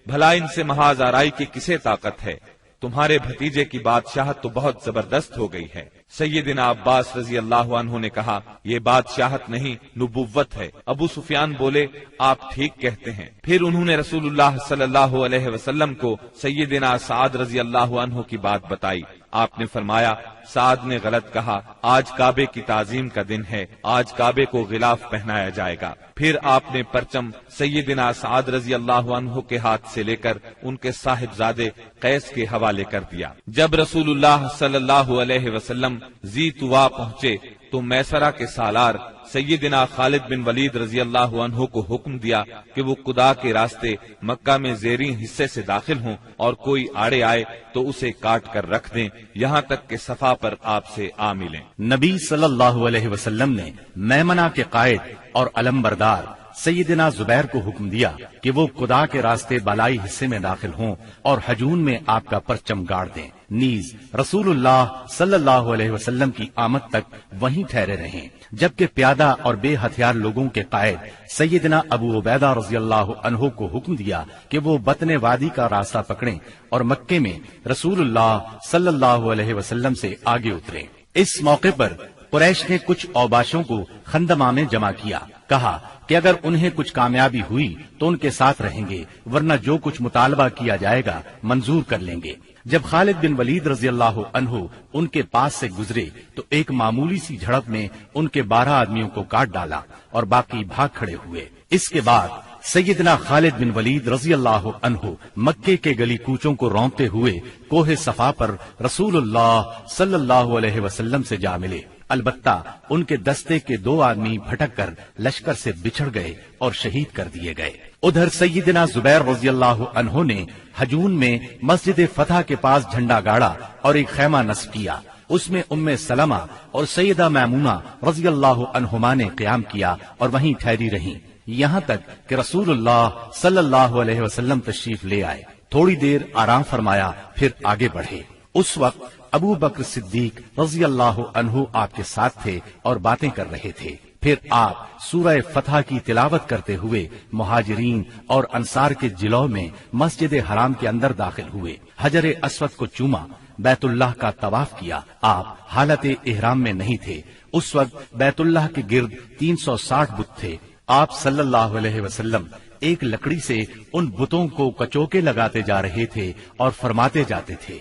بھلا ان سے محاذ آرائی کی کسے طاقت ہے؟ تمہارے بھتیجے کی بادشاہت تو بہت زبردست ہو گئی ہے۔ سیدنا عباس رضی اللہ عنہ نے کہا، یہ بادشاہت نہیں، نبوت ہے۔ ابو سفیان بولے، آپ ٹھیک کہتے ہیں۔ پھر انہوں نے رسول اللہ صلی اللہ علیہ وسلم کو سیدنا سعد رضی اللہ عنہ کی بات بتائی۔ آپ نے فرمایا، سعد نے غلط کہا، آج کعبے کی تعظیم کا دن ہے، آج کعبے کو غلاف پہنایا جائے گا۔ پھر آپ نے پرچم سیدنا سعد رضی اللہ عنہ کے ہاتھ سے لے کر ان کے صاحبزادے قیس کے حوالے کر دیا۔ جب رسول اللہ صلی اللہ علیہ وسلم ذی طوا پہنچے تو میسرہ کے سالار سیدنا خالد بن ولید رضی اللہ عنہ کو حکم دیا کہ وہ قدا کے راستے مکہ میں زیریں حصے سے داخل ہوں اور کوئی آڑے آئے تو اسے کاٹ کر رکھ دیں، یہاں تک کہ صفا پر آپ سے آ ملیں۔ نبی صلی اللہ علیہ وسلم نے میمنہ کے قائد اور علم بردار سیدنا زبیر کو حکم دیا کہ وہ قدا کے راستے بالائی حصے میں داخل ہوں اور ہجون میں آپ کا پرچم گاڑ دیں، نیز رسول اللہ صلی اللہ علیہ وسلم کی آمد تک وہیں ٹھہرے رہیں، جبکہ پیادہ اور بے ہتھیار لوگوں کے قائد سیدنا ابو عبیدہ رضی اللہ عنہ کو حکم دیا کہ وہ بطن وادی کا راستہ پکڑیں اور مکے میں رسول اللہ صلی اللہ علیہ وسلم سے آگے اتریں۔ اس موقع پر قریش نے کچھ اوباشوں کو خندمہ میں جمع کیا، کہا کہ اگر انہیں کچھ کامیابی ہوئی تو ان کے ساتھ رہیں گے، ورنہ جو کچھ مطالبہ کیا جائے گا منظور کر لیں گے۔ جب خالد بن ولید رضی اللہ عنہ ان کے پاس سے گزرے تو ایک معمولی سی جھڑپ میں ان کے 12 آدمیوں کو کاٹ ڈالا اور باقی بھاگ کھڑے ہوئے۔ اس کے بعد سیدنا خالد بن ولید رضی اللہ عنہ مکے کے گلی کوچوں کو رونتے ہوئے کوہ صفا پر رسول اللہ صلی اللہ علیہ وسلم سے جا ملے۔ البتہ ان کے دستے کے 2 آدمی بھٹک کر لشکر سے بچھڑ گئے اور شہید کر دیے گئے۔ ادھر سیدنا زبیر رضی اللہ عنہ نے ہجون میں مسجد فتح کے پاس جھنڈا گاڑا اور ایک خیمہ نصب کیا، اس میں ام سلمہ اور سیدہ میمونہ رضی اللہ عنہما نے قیام کیا اور وہیں ٹھہری رہیں، یہاں تک کہ رسول اللہ صلی اللہ علیہ وسلم تشریف لے آئے۔ تھوڑی دیر آرام فرمایا، پھر آگے بڑھے۔ اس وقت ابو بکر صدیق رضی اللہ عنہ آپ کے ساتھ تھے اور باتیں کر رہے تھے۔ پھر آپ سورہ فتح کی تلاوت کرتے ہوئے مہاجرین اور انصار کے جلوہ میں مسجد حرام کے اندر داخل ہوئے، حجر اسود کو چوما، بیت اللہ کا طواف کیا۔ آپ حالت احرام میں نہیں تھے، اس وقت بیت اللہ کے گرد 360 بت تھے۔ آپ صلی اللہ علیہ وسلم ایک لکڑی سے ان بتوں کو کچوکے لگاتے جا رہے تھے اور فرماتے جاتے تھے،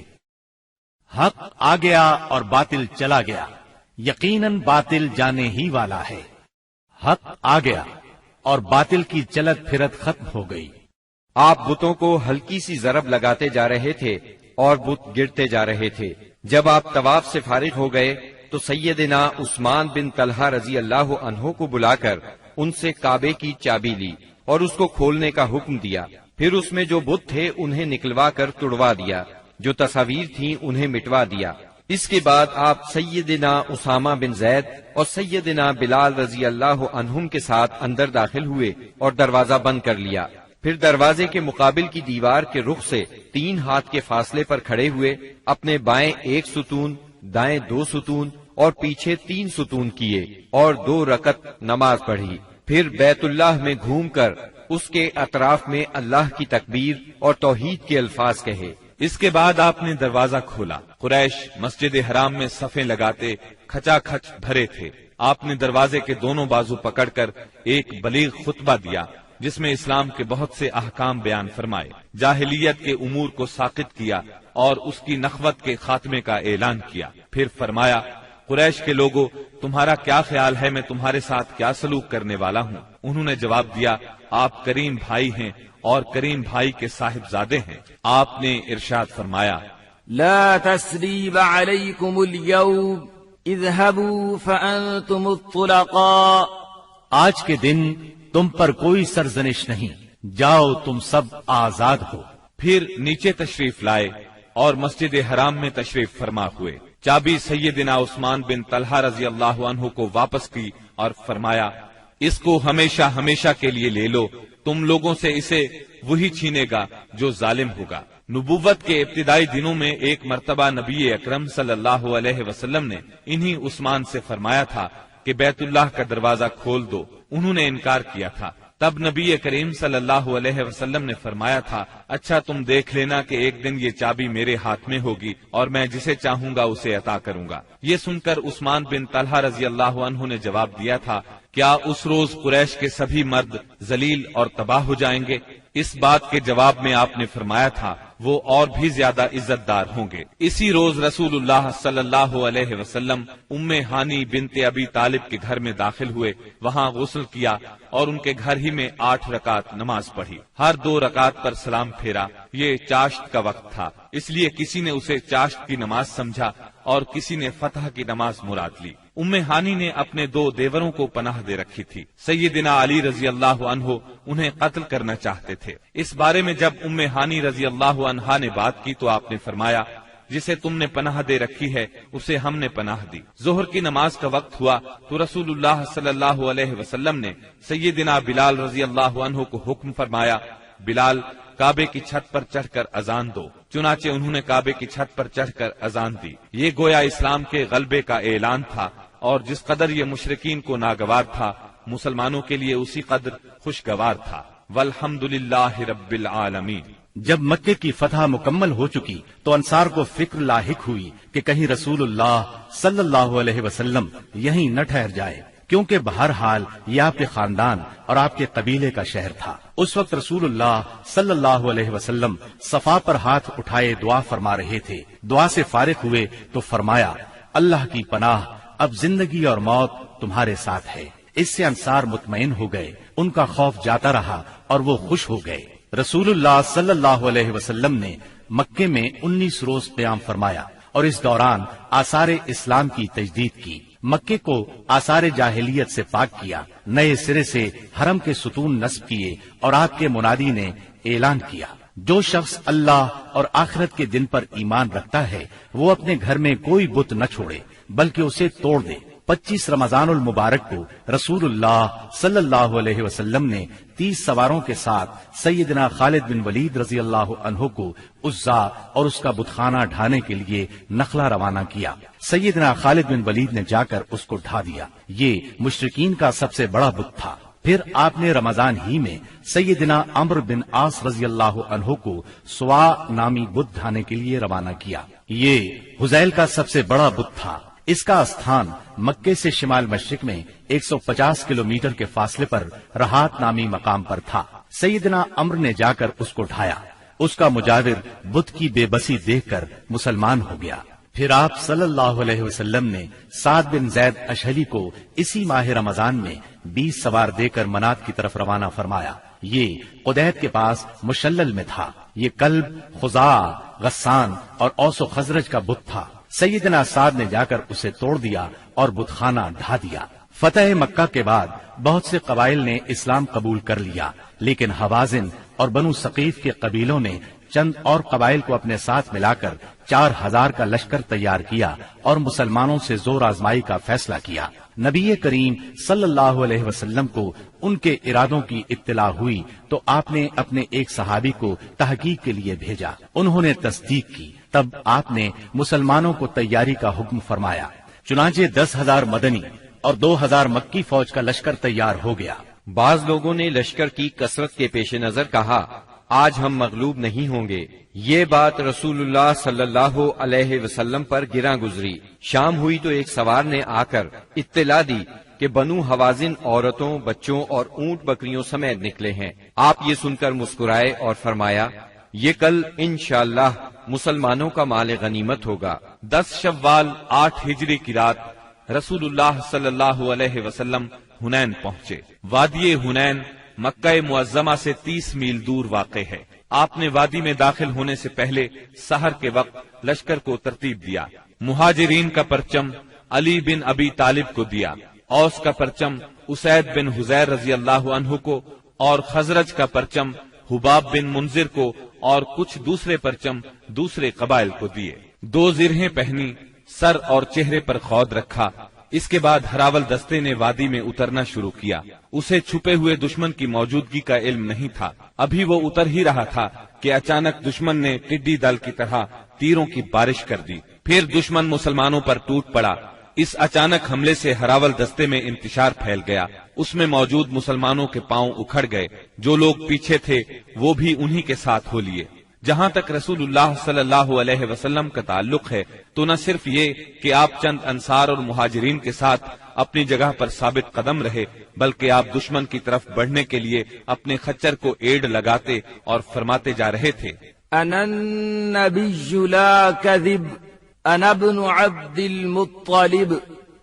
حق آ گیا اور باطل چلا گیا، یقیناً باطل جانے ہی والا ہے۔ حق آ گیا اور باطل کی چلت پھرت ختم ہو گئی۔ آپ بتوں کو ہلکی سی ضرب لگاتے جا رہے تھے اور بت گرتے جا رہے تھے۔ جب آپ طواف سے فارغ ہو گئے تو سیدنا عثمان بن طلحہ رضی اللہ عنہ کو بلا کر ان سے کعبے کی چابی لی اور اس کو کھولنے کا حکم دیا۔ پھر اس میں جو بت تھے انہیں نکلوا کر توڑوا دیا، جو تصاویر تھیں انہیں مٹوا دیا۔ اس کے بعد آپ سیدنا اسامہ بن زید اور سیدنا بلال رضی اللہ عنہم کے ساتھ اندر داخل ہوئے اور دروازہ بند کر لیا۔ پھر دروازے کے مقابل کی دیوار کے رخ سے 3 ہاتھ کے فاصلے پر کھڑے ہوئے اپنے بائیں 1 ستون، دائیں 2 ستون اور پیچھے 3 ستون کیے اور 2 رکعت نماز پڑھی۔ پھر بیت اللہ میں گھوم کر اس کے اطراف میں اللہ کی تکبیر اور توحید کے الفاظ کہے۔ اس کے بعد آپ نے دروازہ کھولا۔ قریش مسجد حرام میں صفیں لگاتے کھچا کھچ بھرے تھے۔ آپ نے دروازے کے دونوں بازو پکڑ کر ایک بلیغ خطبہ دیا جس میں اسلام کے بہت سے احکام بیان فرمائے، جاہلیت کے امور کو ساقط کیا اور اس کی نخوت کے خاتمے کا اعلان کیا۔ پھر فرمایا، قریش کے لوگوں، تمہارا کیا خیال ہے میں تمہارے ساتھ کیا سلوک کرنے والا ہوں؟ انہوں نے جواب دیا، آپ کریم بھائی ہیں اور کریم بھائی کے صاحبزادے ہیں۔ آپ نے ارشاد فرمایا، لا تثریب علیکم اليوم اذهبوا فانتم الطلقاء، آج کے دن تم پر کوئی سرزنش نہیں، جاؤ تم سب آزاد ہو۔ پھر نیچے تشریف لائے اور مسجد حرام میں تشریف فرما ہوئے۔ چابی سیدنا عثمان بن طلحہ رضی اللہ عنہ کو واپس کی اور فرمایا، اس کو ہمیشہ ہمیشہ کے لیے لے لو، تم لوگوں سے اسے وہی چھینے گا جو ظالم ہوگا۔ نبوت کے ابتدائی دنوں میں ایک مرتبہ نبی اکرم صلی اللہ علیہ وسلم نے انہی عثمان سے فرمایا تھا کہ بیت اللہ کا دروازہ کھول دو، انہوں نے انکار کیا تھا۔ تب نبی کریم صلی اللہ علیہ وسلم نے فرمایا تھا، اچھا تم دیکھ لینا کہ ایک دن یہ چابی میرے ہاتھ میں ہوگی اور میں جسے چاہوں گا اسے عطا کروں گا۔ یہ سن کر عثمان بن طلحہ رضی اللہ عنہ نے جواب دیا تھا، کیا اس روز قریش کے سبھی مرد ذلیل اور تباہ ہو جائیں گے؟ اس بات کے جواب میں آپ نے فرمایا تھا، وہ اور بھی زیادہ عزت دار ہوں گے۔ اسی روز رسول اللہ صلی اللہ علیہ وسلم ام ہانی بنت ابی طالب کے گھر میں داخل ہوئے، وہاں غسل کیا اور ان کے گھر ہی میں 8 رکعت نماز پڑھی۔ ہر 2 رکعت پر سلام پھیرا۔ یہ چاشت کا وقت تھا، اس لیے کسی نے اسے چاشت کی نماز سمجھا اور کسی نے فتح کی نماز مراد لی۔ ام ہانی نے اپنے 2 دیوروں کو پناہ دے رکھی تھی۔ سیدنا علی رضی اللہ عنہ انہیں قتل کرنا چاہتے تھے۔ اس بارے میں جب ام ہانی رضی اللہ عنہا نے بات کی تو آپ نے فرمایا، جسے تم نے پناہ دے رکھی ہے اسے ہم نے پناہ دی۔ ظہر کی نماز کا وقت ہوا تو رسول اللہ صلی اللہ علیہ وسلم نے سیدنا بلال رضی اللہ عنہ کو حکم فرمایا، بلال کعبے کی چھت پر چڑھ کر اذان دو۔ چنانچہ انہوں نے کعبے کی چھت پر چڑھ کر اذان دی۔ یہ گویا اسلام کے غلبے کا اعلان تھا، اور جس قدر یہ مشرکین کو ناگوار تھا، مسلمانوں کے لیے اسی قدر خوشگوار تھا۔ والحمدللہ رب العالمین۔ جب مکے کی فتح مکمل ہو چکی تو انصار کو فکر لاحق ہوئی کہ کہیں رسول اللہ صلی اللہ علیہ وسلم یہیں نہ ٹھہر جائے، کیونکہ بہرحال یہ آپ کے خاندان اور آپ کے قبیلے کا شہر تھا۔ اس وقت رسول اللہ صلی اللہ علیہ وسلم صفا پر ہاتھ اٹھائے دعا فرما رہے تھے۔ دعا سے فارغ ہوئے تو فرمایا، اللہ کی پناہ، اب زندگی اور موت تمہارے ساتھ ہے۔ اس سے انصار مطمئن ہو گئے، ان کا خوف جاتا رہا اور وہ خوش ہو گئے۔ رسول اللہ صلی اللہ علیہ وسلم نے مکے میں 19 روز قیام فرمایا اور اس دوران آثار اسلام کی تجدید کی۔ مکے کو آثار جاہلیت سے پاک کیا، نئے سرے سے حرم کے ستون نصب کیے اور آپ کے منادی نے اعلان کیا، جو شخص اللہ اور آخرت کے دن پر ایمان رکھتا ہے وہ اپنے گھر میں کوئی بت نہ چھوڑے بلکہ اسے توڑ دے۔ 25 رمضان المبارک کو رسول اللہ صلی اللہ علیہ وسلم نے 30 سواروں کے ساتھ سیدنا خالد بن ولید رضی اللہ عنہ کو عزا اور اس کا بت خانہ ڈھانے کے لیے نخلا روانہ کیا۔ سیدنا خالد بن ولید نے جا کر اس کو ڈھا دیا۔ یہ مشرکین کا سب سے بڑا بت تھا۔ پھر آپ نے رمضان ہی میں سیدنا عمرو بن عاص رضی اللہ عنہ کو سوا نامی بت ڈھانے کے لیے روانہ کیا۔ یہ حذیل کا سب سے بڑا بت تھا۔ اس کا استھان مکے سے شمال مشرق میں 150 کلومیٹر کے فاصلے پر رہات نامی مقام پر تھا۔ سیدنا عمرو نے جا کر اس کو ڈھایا۔ اس کا مجاور بت کی بے بسی دیکھ کر مسلمان ہو گیا۔ پھر آپ صلی اللہ علیہ وسلم نے سعد بن زید اشہلی کو اسی ماہ رمضان میں 20 سوار دے کر منات کی طرف روانہ فرمایا۔ یہ قدید کے پاس مشلل میں تھا۔ یہ کلب، خزاع، غسان اور اوس و خزرج کا بت تھا۔ سیدنا سعد نے جا کر اسے توڑ دیا اور بت خانہ ڈھا دیا۔ فتح مکہ کے بعد بہت سے قبائل نے اسلام قبول کر لیا، لیکن حوازن اور بنو ثقیف کے قبیلوں نے چند اور قبائل کو اپنے ساتھ ملا کر 4000 کا لشکر تیار کیا اور مسلمانوں سے زور آزمائی کا فیصلہ کیا۔ نبی کریم صلی اللہ علیہ وسلم کو ان کے ارادوں کی اطلاع ہوئی تو آپ نے اپنے ایک صحابی کو تحقیق کے لیے بھیجا۔ انہوں نے تصدیق کی، تب آپ نے مسلمانوں کو تیاری کا حکم فرمایا۔ چنانچہ 10,000 مدنی اور 2,000 مکی فوج کا لشکر تیار ہو گیا۔ بعض لوگوں نے لشکر کی کثرت کے پیش نظر کہا، آج ہم مغلوب نہیں ہوں گے۔ یہ بات رسول اللہ صلی اللہ علیہ وسلم پر گراں گزری۔ شام ہوئی تو ایک سوار نے آ کر اطلاع دی کہ بنو حوازن عورتوں، بچوں اور اونٹ بکریوں سمیت نکلے ہیں۔ آپ یہ سن کر مسکرائے اور فرمایا، یہ کل انشاءاللہ مسلمانوں کا مال غنیمت ہوگا۔ 10 شوال 8 ہجری کی رات رسول اللہ صلی اللہ علیہ وسلم حنین پہنچے۔ وادی حنین مکہ معظمہ سے 30 میل دور واقع ہے۔ آپ نے وادی میں داخل ہونے سے پہلے سحر کے وقت لشکر کو ترتیب دیا۔ مہاجرین کا پرچم علی بن ابی طالب کو دیا، اوس کا پرچم اسید بن حذیر رضی اللہ عنہ کو، اور خزرج کا پرچم حباب بن منذر کو، اور کچھ دوسرے پرچم دوسرے قبائل کو دیے۔ 2 زرہیں پہنی، سر اور چہرے پر خود رکھا، اس کے بعد ہراول دستے نے وادی میں اترنا شروع کیا۔ اسے چھپے ہوئے دشمن کی موجودگی کا علم نہیں تھا۔ ابھی وہ اتر ہی رہا تھا کہ اچانک دشمن نے ٹڈی دل کی طرح تیروں کی بارش کر دی۔ پھر دشمن مسلمانوں پر ٹوٹ پڑا۔ اس اچانک حملے سے ہراول دستے میں انتشار پھیل گیا۔ اس میں موجود مسلمانوں کے پاؤں اکھڑ گئے۔ جو لوگ پیچھے تھے وہ بھی انہی کے ساتھ ہو لیے۔ جہاں تک رسول اللہ صلی اللہ علیہ وسلم کا تعلق ہے تو نہ صرف یہ کہ آپ چند انصار اور مہاجرین کے ساتھ اپنی جگہ پر ثابت قدم رہے، بلکہ آپ دشمن کی طرف بڑھنے کے لیے اپنے خچر کو ایڑ لگاتے اور فرماتے جا رہے تھے، انا النبی لا کذب انا ابن عبد المطلب،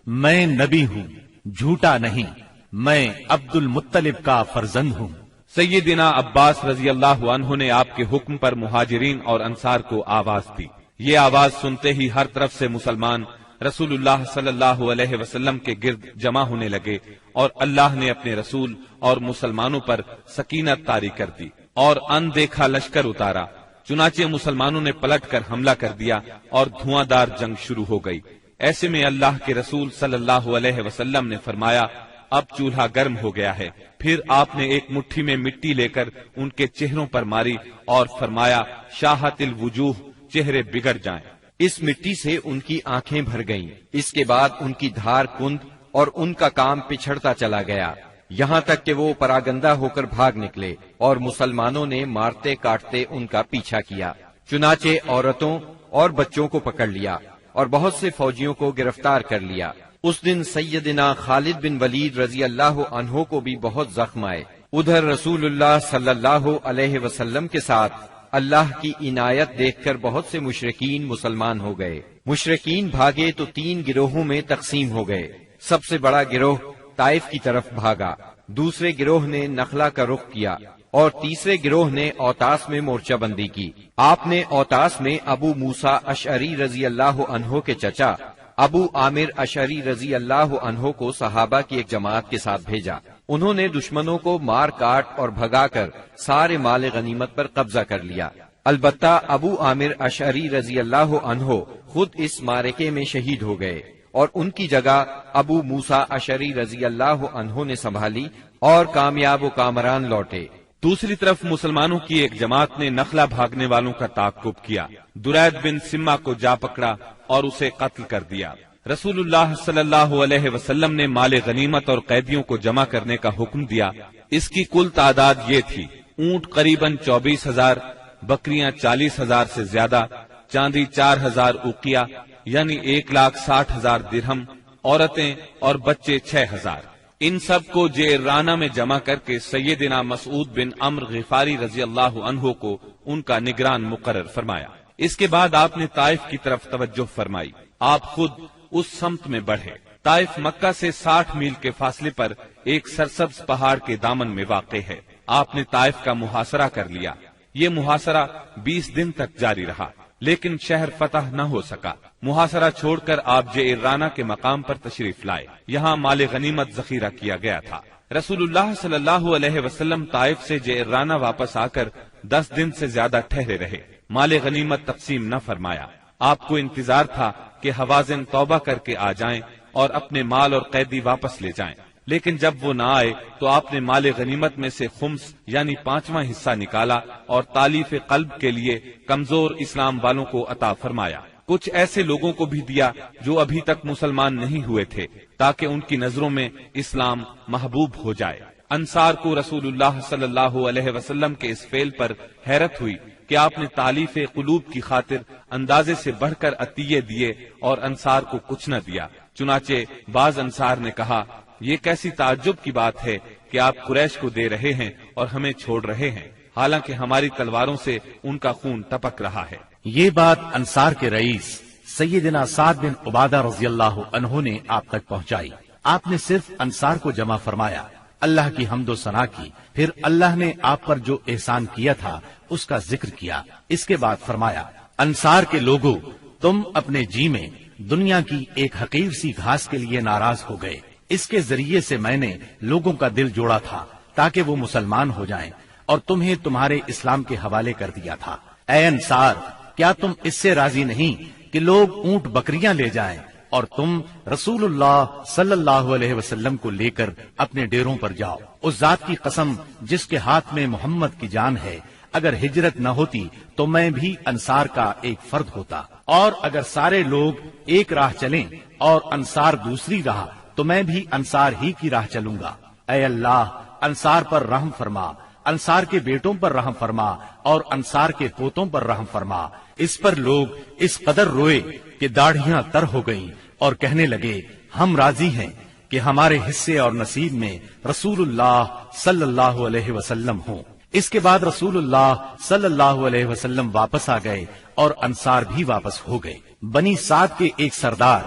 میں نبی ہوں، جھوٹا نہیں، میں عبد المطلب کا فرزند ہوں۔ سیدنا عباس رضی اللہ عنہ نے آپ کے حکم پر مہاجرین اور انصار کو آواز دی۔ یہ آواز سنتے ہی ہر طرف سے مسلمان رسول اللہ صلی اللہ علیہ وسلم کے گرد جمع ہونے لگے، اور اللہ نے اپنے رسول اور مسلمانوں پر سکینت طاری کر دی اور اندیکھا لشکر اتارا۔ چنانچہ مسلمانوں نے پلٹ کر حملہ کر دیا اور دھواں دار جنگ شروع ہو گئی۔ ایسے میں اللہ کے رسول صلی اللہ علیہ وسلم نے فرمایا، اب چولہا گرم ہو گیا ہے۔ پھر آپ نے ایک مٹھی میں مٹی لے کر ان کے چہروں پر ماری اور فرمایا، شاہت الوجوہ، چہرے بگڑ جائیں۔ اس مٹی سے ان کی آنکھیں بھر گئیں۔ اس کے بعد ان کی دھار کند اور ان کا کام پچھڑتا چلا گیا، یہاں تک کہ وہ پراگندہ ہو کر بھاگ نکلے، اور مسلمانوں نے مارتے کاٹتے ان کا پیچھا کیا۔ چنانچہ عورتوں اور بچوں کو پکڑ لیا اور بہت سے فوجیوں کو گرفتار کر لیا۔ اس دن سیدنا خالد بن ولید رضی اللہ عنہ کو بھی بہت زخم آئے۔ ادھر رسول اللہ صلی اللہ علیہ وسلم کے ساتھ اللہ کی عنایت دیکھ کر بہت سے مشرکین مسلمان ہو گئے۔ مشرکین بھاگے تو 3 گروہوں میں تقسیم ہو گئے۔ سب سے بڑا گروہ طائف کی طرف بھاگا، دوسرے گروہ نے نخلا کا رخ کیا، اور تیسرے گروہ نے اوتاس میں مورچہ بندی کی۔ آپ نے اوتاس میں ابو موسیٰ اشعری رضی اللہ عنہ کے چچا ابو عامر اشعری رضی اللہ عنہ کو صحابہ کی ایک جماعت کے ساتھ بھیجا۔ انہوں نے دشمنوں کو مار کاٹ اور بھگا کر سارے مال غنیمت پر قبضہ کر لیا۔ البتہ ابو عامر اشعری رضی اللہ عنہ خود اس معرکے میں شہید ہو گئے، اور ان کی جگہ ابو موسیٰ اشعری رضی اللہ عنہ نے سنبھالی اور کامیاب و کامران لوٹے۔ دوسری طرف مسلمانوں کی ایک جماعت نے نخلا بھاگنے والوں کا تعاقب کیا، درید بن سما کو جا پکڑا اور اسے قتل کر دیا۔ رسول اللہ صلی اللہ علیہ وسلم نے مال غنیمت اور قیدیوں کو جمع کرنے کا حکم دیا۔ اس کی کل تعداد یہ تھی، اونٹ قریباً 24,000، بکریاں 40,000 سے زیادہ، چاندی 4,000 اوقیہ یعنی 1,60,000 درہم، عورتیں اور بچے 6,000۔ ان سب کو جعرانہ میں جمع کر کے سیدنا مسعود بن عمرو غفاری رضی اللہ عنہ کو ان کا نگران مقرر فرمایا۔ اس کے بعد آپ نے طائف کی طرف توجہ فرمائی۔ آپ خود اس سمت میں بڑھے۔ طائف مکہ سے 60 میل کے فاصلے پر ایک سرسبز پہاڑ کے دامن میں واقع ہے۔ آپ نے طائف کا محاصرہ کر لیا۔ یہ محاصرہ 20 دن تک جاری رہا، لیکن شہر فتح نہ ہو سکا۔ محاصرہ چھوڑ کر آپ جعرانہ کے مقام پر تشریف لائے۔ یہاں مال غنیمت ذخیرہ کیا گیا تھا۔ رسول اللہ صلی اللہ علیہ وسلم طائف سے جعرانہ واپس آ کر 10 دن سے زیادہ ٹھہرے رہے۔ مال غنیمت تقسیم نہ فرمایا۔ آپ کو انتظار تھا کہ حوازن توبہ کر کے آ جائیں اور اپنے مال اور قیدی واپس لے جائیں، لیکن جب وہ نہ آئے تو آپ نے مال غنیمت میں سے خمس یعنی 5واں حصہ نکالا اور تالیف قلب کے لیے کمزور اسلام والوں کو عطا فرمایا۔ کچھ ایسے لوگوں کو بھی دیا جو ابھی تک مسلمان نہیں ہوئے تھے، تاکہ ان کی نظروں میں اسلام محبوب ہو جائے۔ انصار کو رسول اللہ صلی اللہ علیہ وسلم کے اس فعل پر حیرت ہوئی کہ آپ نے تالیف قلوب کی خاطر اندازے سے بڑھ کر عطیے دیے اور انصار کو کچھ نہ دیا۔ چنانچہ بعض انصار نے کہا، یہ کیسی تعجب کی بات ہے کہ آپ قریش کو دے رہے ہیں اور ہمیں چھوڑ رہے ہیں، حالانکہ ہماری تلواروں سے ان کا خون ٹپک رہا ہے۔ یہ بات انصار کے رئیس سیدنا سعد بن عبادہ رضی اللہ عنہ نے آپ تک پہنچائی۔ آپ نے صرف انصار کو جمع فرمایا، اللہ کی حمد و ثنا کی، پھر اللہ نے آپ پر جو احسان کیا تھا اس کا ذکر کیا۔ اس کے بعد فرمایا، انصار کے لوگوں، تم اپنے جی میں دنیا کی ایک حقیر سی گھاس کے لیے ناراض ہو گئے۔ اس کے ذریعے سے میں نے لوگوں کا دل جوڑا تھا تاکہ وہ مسلمان ہو جائیں، اور تمہیں تمہارے اسلام کے حوالے کر دیا تھا۔ اے انصار، کیا تم اس سے راضی نہیں کہ لوگ اونٹ بکریاں لے جائیں اور تم رسول اللہ صلی اللہ علیہ وسلم کو لے کر اپنے ڈیروں پر جاؤ۔ اس ذات کی قسم جس کے ہاتھ میں محمد کی جان ہے، اگر ہجرت نہ ہوتی تو میں بھی انصار کا ایک فرد ہوتا، اور اگر سارے لوگ ایک راہ چلیں اور انصار دوسری راہ تو میں بھی انصار ہی کی راہ چلوں گا۔ اے اللہ، انصار پر رحم فرما، انصار کے بیٹوں پر رحم فرما اور انصار کے پوتوں پر رحم فرما۔ اس پر لوگ اس قدر روئے کہ داڑھیاں تر ہو گئیں اور کہنے لگے ہم راضی ہیں کہ ہمارے حصے اور نصیب میں رسول اللہ صلی اللہ علیہ وسلم ہوں۔ اس کے بعد رسول اللہ صلی اللہ علیہ وسلم واپس آ گئے اور انصار بھی واپس ہو گئے۔ بنی سعد کے ایک سردار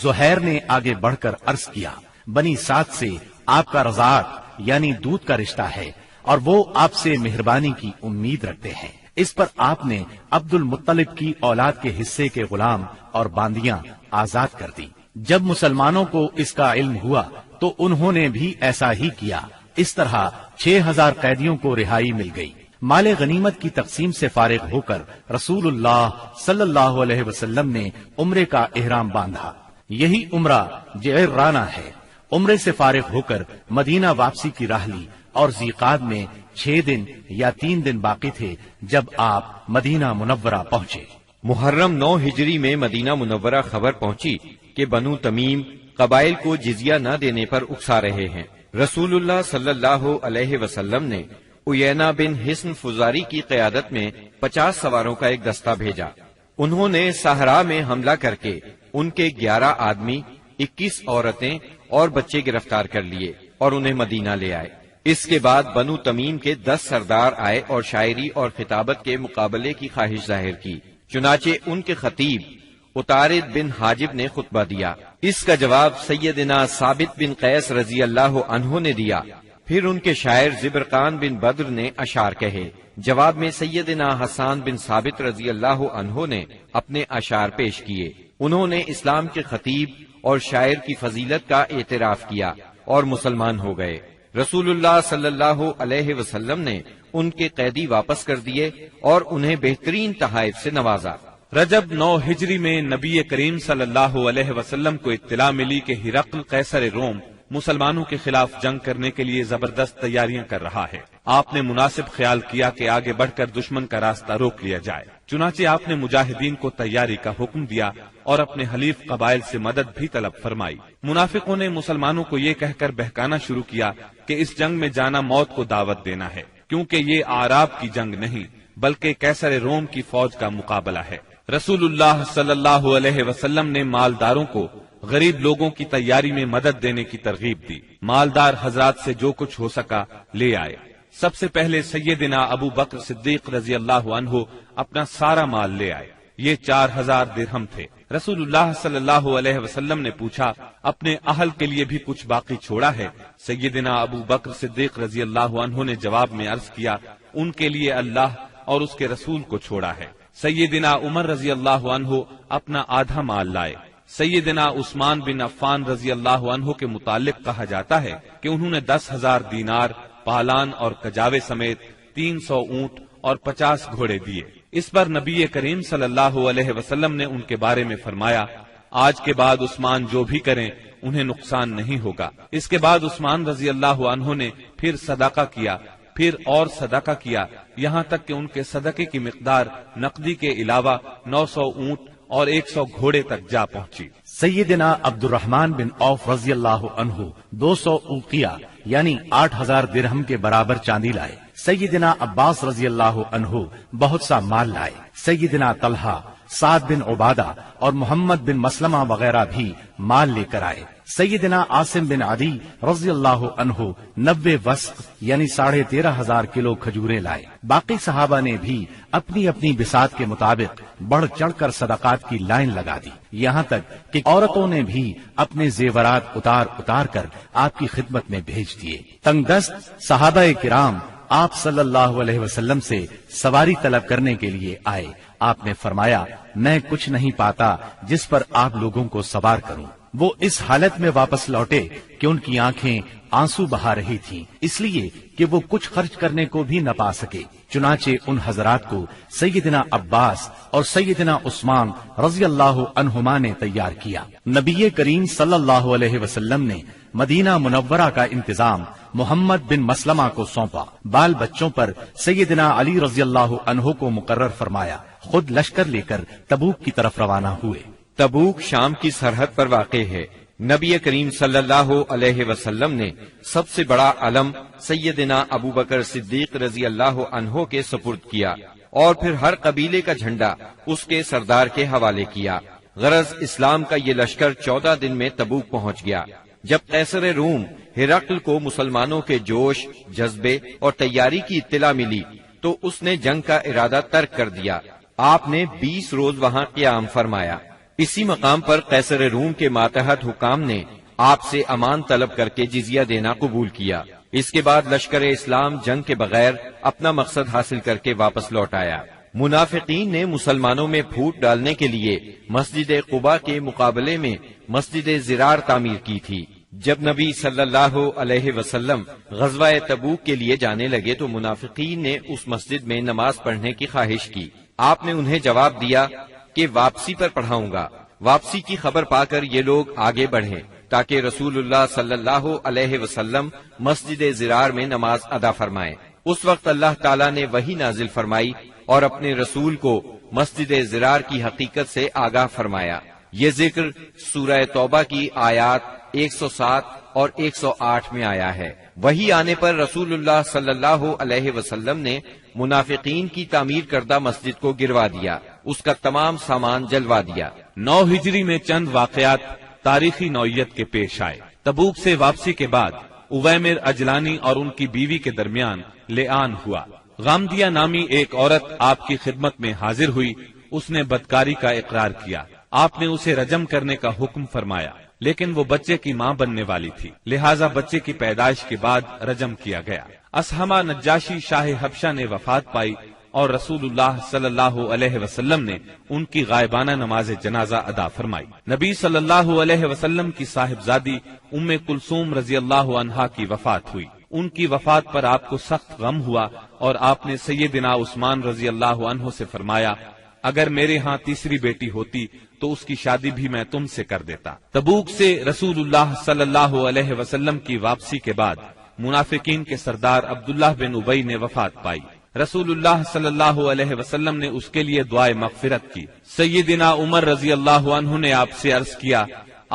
زہیر نے آگے بڑھ کر عرض کیا، بنی سعد سے آپ کا رضاعت یعنی دودھ کا رشتہ ہے اور وہ آپ سے مہربانی کی امید رکھتے ہیں۔ اس پر آپ نے عبد المطلب کی اولاد کے حصے کے غلام اور باندیاں آزاد کر دی۔ جب مسلمانوں کو اس کا علم ہوا تو انہوں نے بھی ایسا ہی کیا۔ اس طرح 6000 قیدیوں کو رہائی مل گئی۔ مال غنیمت کی تقسیم سے فارغ ہو کر رسول اللہ صلی اللہ علیہ وسلم نے عمرے کا احرام باندھا۔ یہی عمرہ جعرانہ ہے۔ عمرے سے فارغ ہو کر مدینہ واپسی کی راہ لی اور ذیقعد میں 6 دن یا 3 دن باقی تھے جب آپ مدینہ منورہ پہنچے۔ محرم 9 ہجری میں مدینہ منورہ خبر پہنچی کہ بنو تمیم قبائل کو جزیہ نہ دینے پر اکسا رہے ہیں۔ رسول اللہ صلی اللہ علیہ وسلم نے عیینہ بن حصن فزاری کی قیادت میں 50 سواروں کا ایک دستہ بھیجا۔ انہوں نے صحرا میں حملہ کر کے ان کے 11 آدمی، 21 عورتیں اور بچے گرفتار کر لیے اور انہیں مدینہ لے آئے۔ اس کے بعد بنو تمیم کے 10 سردار آئے اور شاعری اور خطابت کے مقابلے کی خواہش ظاہر کی۔ چنانچہ ان کے خطیب اتارد بن حاجب نے خطبہ دیا۔ اس کا جواب سیدنا ثابت بن قیس رضی اللہ عنہ نے دیا۔ پھر ان کے شاعر زبرقان بن بدر نے اشعار کہے۔ جواب میں سیدنا حسان بن ثابت رضی اللہ عنہ نے اپنے اشعار پیش کیے۔ انہوں نے اسلام کے خطیب اور شاعر کی فضیلت کا اعتراف کیا اور مسلمان ہو گئے۔ رسول اللہ صلی اللہ علیہ وسلم نے ان کے قیدی واپس کر دیے اور انہیں بہترین تحائف سے نوازا۔ رجب 9 ہجری میں نبی کریم صلی اللہ علیہ وسلم کو اطلاع ملی کہ ہرقل قیصر روم مسلمانوں کے خلاف جنگ کرنے کے لیے زبردست تیاریاں کر رہا ہے۔ آپ نے مناسب خیال کیا کہ آگے بڑھ کر دشمن کا راستہ روک لیا جائے۔ چنانچہ آپ نے مجاہدین کو تیاری کا حکم دیا اور اپنے حلیف قبائل سے مدد بھی طلب فرمائی۔ منافقوں نے مسلمانوں کو یہ کہہ کر بہکانا شروع کیا کہ اس جنگ میں جانا موت کو دعوت دینا ہے، کیونکہ یہ اعراب کی جنگ نہیں بلکہ قیصر روم کی فوج کا مقابلہ ہے۔ رسول اللہ صلی اللہ علیہ وسلم نے مالداروں کو غریب لوگوں کی تیاری میں مدد دینے کی ترغیب دی۔ مالدار حضرات سے جو کچھ ہو سکا لے آئے۔ سب سے پہلے سیدنا ابو بکر صدیق رضی اللہ عنہ اپنا سارا مال لے آئے۔ یہ 4000 درہم تھے۔ رسول اللہ صلی اللہ علیہ وسلم نے پوچھا، اپنے اہل کے لیے بھی کچھ باقی چھوڑا ہے؟ سیدنا ابو بکر صدیق رضی اللہ عنہ نے جواب میں عرض کیا، ان کے لیے اللہ اور اس کے رسول کو چھوڑا ہے۔ سیدنا عمر رضی اللہ عنہ اپنا آدھا مال لائے۔ سیدنا عثمان بن عفان رضی اللہ عنہ کے متعلق کہا جاتا ہے کہ انہوں نے 10,000 دینار، پالان اور کجاوے سمیت 300 اونٹ اور 50 گھوڑے دیے۔ اس پر نبی کریم صلی اللہ علیہ وسلم نے ان کے بارے میں فرمایا، آج کے بعد عثمان جو بھی کریں انہیں نقصان نہیں ہوگا۔ اس کے بعد عثمان رضی اللہ عنہ نے پھر صدقہ کیا، پھر اور صدقہ کیا، یہاں تک کہ ان کے صدقے کی مقدار نقدی کے علاوہ 900 اونٹ اور 100 گھوڑے تک جا پہنچی۔ سیدنا عبد الرحمن بن عوف رضی اللہ عنہ 200 اوقیہ یعنی 8000 درہم کے برابر چاندی لائے۔ سیدنا عباس رضی اللہ عنہ بہت سا مال لائے۔ سیدنا طلحہ، سعد بن عبادہ اور محمد بن مسلمہ وغیرہ بھی مال لے کر آئے۔ سیدنا عاصم بن عدی رضی اللہ عنہ 90 وسق یعنی 13,500 کلو کھجوریں لائے۔ باقی صحابہ نے بھی اپنی اپنی بساط کے مطابق بڑھ چڑھ کر صدقات کی لائن لگا دی، یہاں تک کہ عورتوں نے بھی اپنے زیورات اتار اتار کر آپ کی خدمت میں بھیج دیے۔ تنگ دست صحابہ کرام آپ صلی اللہ علیہ وسلم سے سواری طلب کرنے کے لیے آئے۔ آپ نے فرمایا، میں کچھ نہیں پاتا جس پر آپ لوگوں کو سوار کروں۔ وہ اس حالت میں واپس لوٹے کہ ان کی آنکھیں آنسو بہا رہی تھیں، اس لیے کہ وہ کچھ خرچ کرنے کو بھی نہ پا سکے۔ چنانچہ ان حضرات کو سیدنا عباس اور سیدنا عثمان رضی اللہ عنہما نے تیار کیا۔ نبی کریم صلی اللہ علیہ وسلم نے مدینہ منورہ کا انتظام محمد بن مسلمہ کو سونپا۔ بال بچوں پر سیدنا علی رضی اللہ عنہ کو مقرر فرمایا، خود لشکر لے کر تبوک کی طرف روانہ ہوئے۔ تبوک شام کی سرحد پر واقع ہے۔ نبی کریم صلی اللہ علیہ وسلم نے سب سے بڑا علم سیدنا ابو بکر صدیق رضی اللہ عنہ کے سپرد کیا اور پھر ہر قبیلے کا جھنڈا اس کے سردار کے حوالے کیا۔ غرض اسلام کا یہ لشکر 14 دن میں تبوک پہنچ گیا۔ جب قیصر روم ہرقل کو مسلمانوں کے جوش، جذبے اور تیاری کی اطلاع ملی تو اس نے جنگ کا ارادہ ترک کر دیا۔ آپ نے 20 روز وہاں قیام فرمایا۔ اسی مقام پر قیصر روم کے ماتحت حکام نے آپ سے امان طلب کر کے جزیہ دینا قبول کیا۔ اس کے بعد لشکر اسلام جنگ کے بغیر اپنا مقصد حاصل کر کے واپس لوٹ آیا۔ منافقین نے مسلمانوں میں پھوٹ ڈالنے کے لیے مسجد قباء کے مقابلے میں مسجد زرار تعمیر کی تھی۔ جب نبی صلی اللہ علیہ وسلم غزوہ تبوک کے لیے جانے لگے تو منافقین نے اس مسجد میں نماز پڑھنے کی خواہش کی۔ آپ نے انہیں جواب دیا کہ واپسی پر پڑھاؤں گا۔ واپسی کی خبر پا کر یہ لوگ آگے بڑھیں تاکہ رسول اللہ صلی اللہ علیہ وسلم مسجد زرار میں نماز ادا فرمائیں۔ اس وقت اللہ تعالیٰ نے وحی نازل فرمائی اور اپنے رسول کو مسجد زرار کی حقیقت سے آگاہ فرمایا۔ یہ ذکر سورہ توبہ کی آیات 107 اور 108 میں آیا ہے۔ وحی آنے پر رسول اللہ صلی اللہ علیہ وسلم نے منافقین کی تعمیر کردہ مسجد کو گروا دیا، اس کا تمام سامان جلوا دیا۔ 9 ہجری میں چند واقعات تاریخی نوعیت کے پیش آئے۔ تبوک سے واپسی کے بعد اویمر اجلانی اور ان کی بیوی کے درمیان لعان ہوا۔ غامدیہ نامی ایک عورت آپ کی خدمت میں حاضر ہوئی، اس نے بدکاری کا اقرار کیا۔ آپ نے اسے رجم کرنے کا حکم فرمایا، لیکن وہ بچے کی ماں بننے والی تھی، لہٰذا بچے کی پیدائش کے بعد رجم کیا گیا۔ اسحمہ نجاشی شاہ حبشہ نے وفات پائی اور رسول اللہ صلی اللہ علیہ وسلم نے ان کی غائبانہ نماز جنازہ ادا فرمائی۔ نبی صلی اللہ علیہ وسلم کی صاحبزادی ام کلثوم رضی اللہ عنہا کی وفات ہوئی۔ ان کی وفات پر آپ کو سخت غم ہوا اور آپ نے سیدنا عثمان رضی اللہ عنہ سے فرمایا، اگر میرے ہاں تیسری بیٹی ہوتی تو اس کی شادی بھی میں تم سے کر دیتا۔ تبوک سے رسول اللہ صلی اللہ علیہ وسلم کی واپسی کے بعد منافقین کے سردار عبداللہ بن ابی نے وفات پائی۔ رسول اللہ صلی اللہ علیہ وسلم نے اس کے لیے دعائے مغفرت کی۔ سیدنا عمر رضی اللہ عنہ نے آپ سے عرض کیا،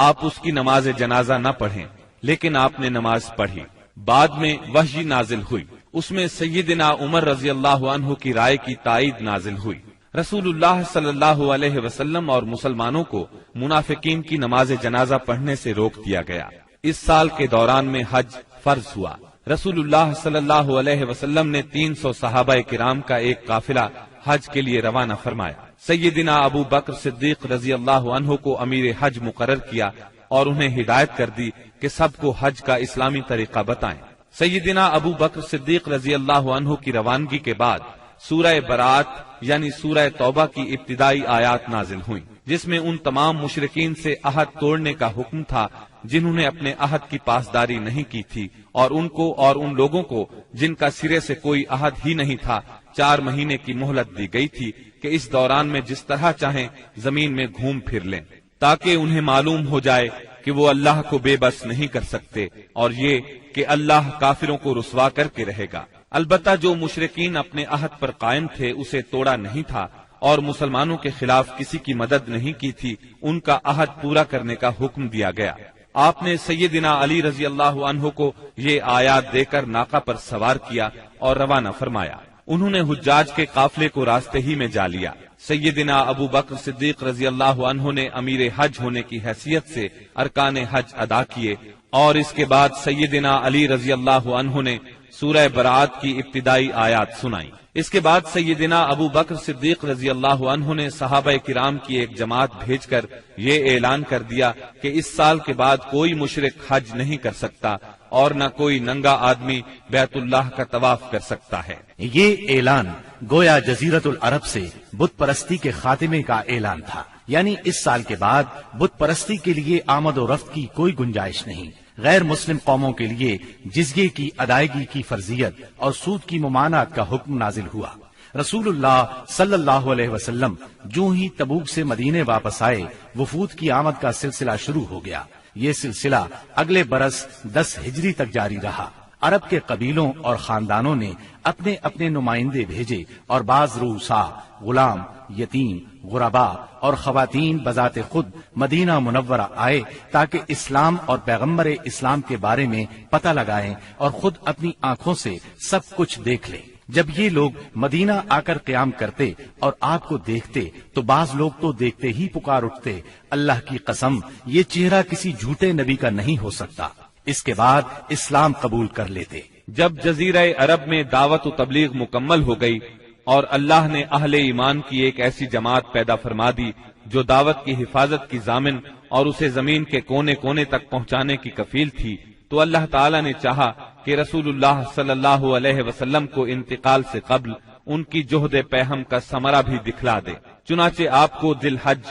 آپ اس کی نماز جنازہ نہ پڑھیں، لیکن آپ نے نماز پڑھی۔ بعد میں وحی نازل ہوئی، اس میں سیدنا عمر رضی اللہ عنہ کی رائے کی تائید نازل ہوئی۔ رسول اللہ صلی اللہ علیہ وسلم اور مسلمانوں کو منافقین کی نماز جنازہ پڑھنے سے روک دیا گیا۔ اس سال کے دوران میں حج فرض ہوا۔ رسول اللہ صلی اللہ علیہ وسلم نے 300 صحابہ کرام کا ایک قافلہ حج کے لیے روانہ فرمایا۔ سیدنا ابو بکر صدیق رضی اللہ عنہ کو امیر حج مقرر کیا اور انہیں ہدایت کر دی کہ سب کو حج کا اسلامی طریقہ بتائیں۔ سیدنا ابو بکر صدیق رضی اللہ عنہ کی روانگی کے بعد سورہ برات یعنی سورہ توبہ کی ابتدائی آیات نازل ہوئیں، جس میں ان تمام مشرکین سے عہد توڑنے کا حکم تھا جنہوں نے اپنے عہد کی پاسداری نہیں کی تھی، اور ان کو اور ان لوگوں کو جن کا سرے سے کوئی عہد ہی نہیں تھا 4 مہینے کی مہلت دی گئی تھی کہ اس دوران میں جس طرح چاہیں زمین میں گھوم پھر لیں، تاکہ انہیں معلوم ہو جائے کہ وہ اللہ کو بے بس نہیں کر سکتے، اور یہ کہ اللہ کافروں کو رسوا کر کے رہے گا۔ البتہ جو مشرکین اپنے عہد پر قائم تھے اسے توڑا نہیں تھا اور مسلمانوں کے خلاف کسی کی مدد نہیں کی تھی، ان کا عہد پورا کرنے کا حکم دیا گیا۔ آپ نے سیدنا علی رضی اللہ عنہ کو یہ آیات دے کر ناقہ پر سوار کیا اور روانہ فرمایا۔ انہوں نے حجاج کے قافلے کو راستے ہی میں جا لیا۔ سیدنا ابو بکر صدیق رضی اللہ عنہ نے امیر حج ہونے کی حیثیت سے ارکان حج ادا کیے، اور اس کے بعد سیدنا علی رضی اللہ عنہ نے سورہ برات کی ابتدائی آیات سنائی۔ اس کے بعد سیدنا ابو بکر صدیق رضی اللہ عنہ نے صحابہ کرام کی ایک جماعت بھیج کر یہ اعلان کر دیا کہ اس سال کے بعد کوئی مشرک حج نہیں کر سکتا اور نہ کوئی ننگا آدمی بیت اللہ کا طواف کر سکتا ہے۔ یہ اعلان گویا جزیرت العرب سے بت پرستی کے خاتمے کا اعلان تھا، یعنی اس سال کے بعد بت پرستی کے لیے آمد و رفت کی کوئی گنجائش نہیں۔ غیر مسلم قوموں کے لیے جزیے کی ادائیگی کی فرضیت اور سود کی ممانعت کا حکم نازل ہوا۔ رسول اللہ صلی اللہ علیہ وسلم جو ہی تبوک سے مدینے واپس آئے، وفود کی آمد کا سلسلہ شروع ہو گیا۔ یہ سلسلہ اگلے برس 10 ہجری تک جاری رہا۔ عرب کے قبیلوں اور خاندانوں نے اپنے اپنے نمائندے بھیجے اور بعض رؤسا، غلام، یتیم، غربا اور خواتین بذات خود مدینہ منورہ آئے تاکہ اسلام اور پیغمبر اسلام کے بارے میں پتہ لگائیں اور خود اپنی آنکھوں سے سب کچھ دیکھ لیں۔ جب یہ لوگ مدینہ آ کر قیام کرتے اور آپ کو دیکھتے تو بعض لوگ تو دیکھتے ہی پکار اٹھتے، اللہ کی قسم یہ چہرہ کسی جھوٹے نبی کا نہیں ہو سکتا۔ اس کے بعد اسلام قبول کر لیتے۔ جب جزیرہ عرب میں دعوت و تبلیغ مکمل ہو گئی اور اللہ نے اہل ایمان کی ایک ایسی جماعت پیدا فرما دی جو دعوت کی حفاظت کی ضامن اور اسے زمین کے کونے کونے تک پہنچانے کی کفیل تھی، تو اللہ تعالی نے چاہا کہ رسول اللہ صلی اللہ علیہ وسلم کو انتقال سے قبل ان کی جہد پیہم کا ثمرہ بھی دکھلا دے۔ چنانچہ آپ کو ذی الحج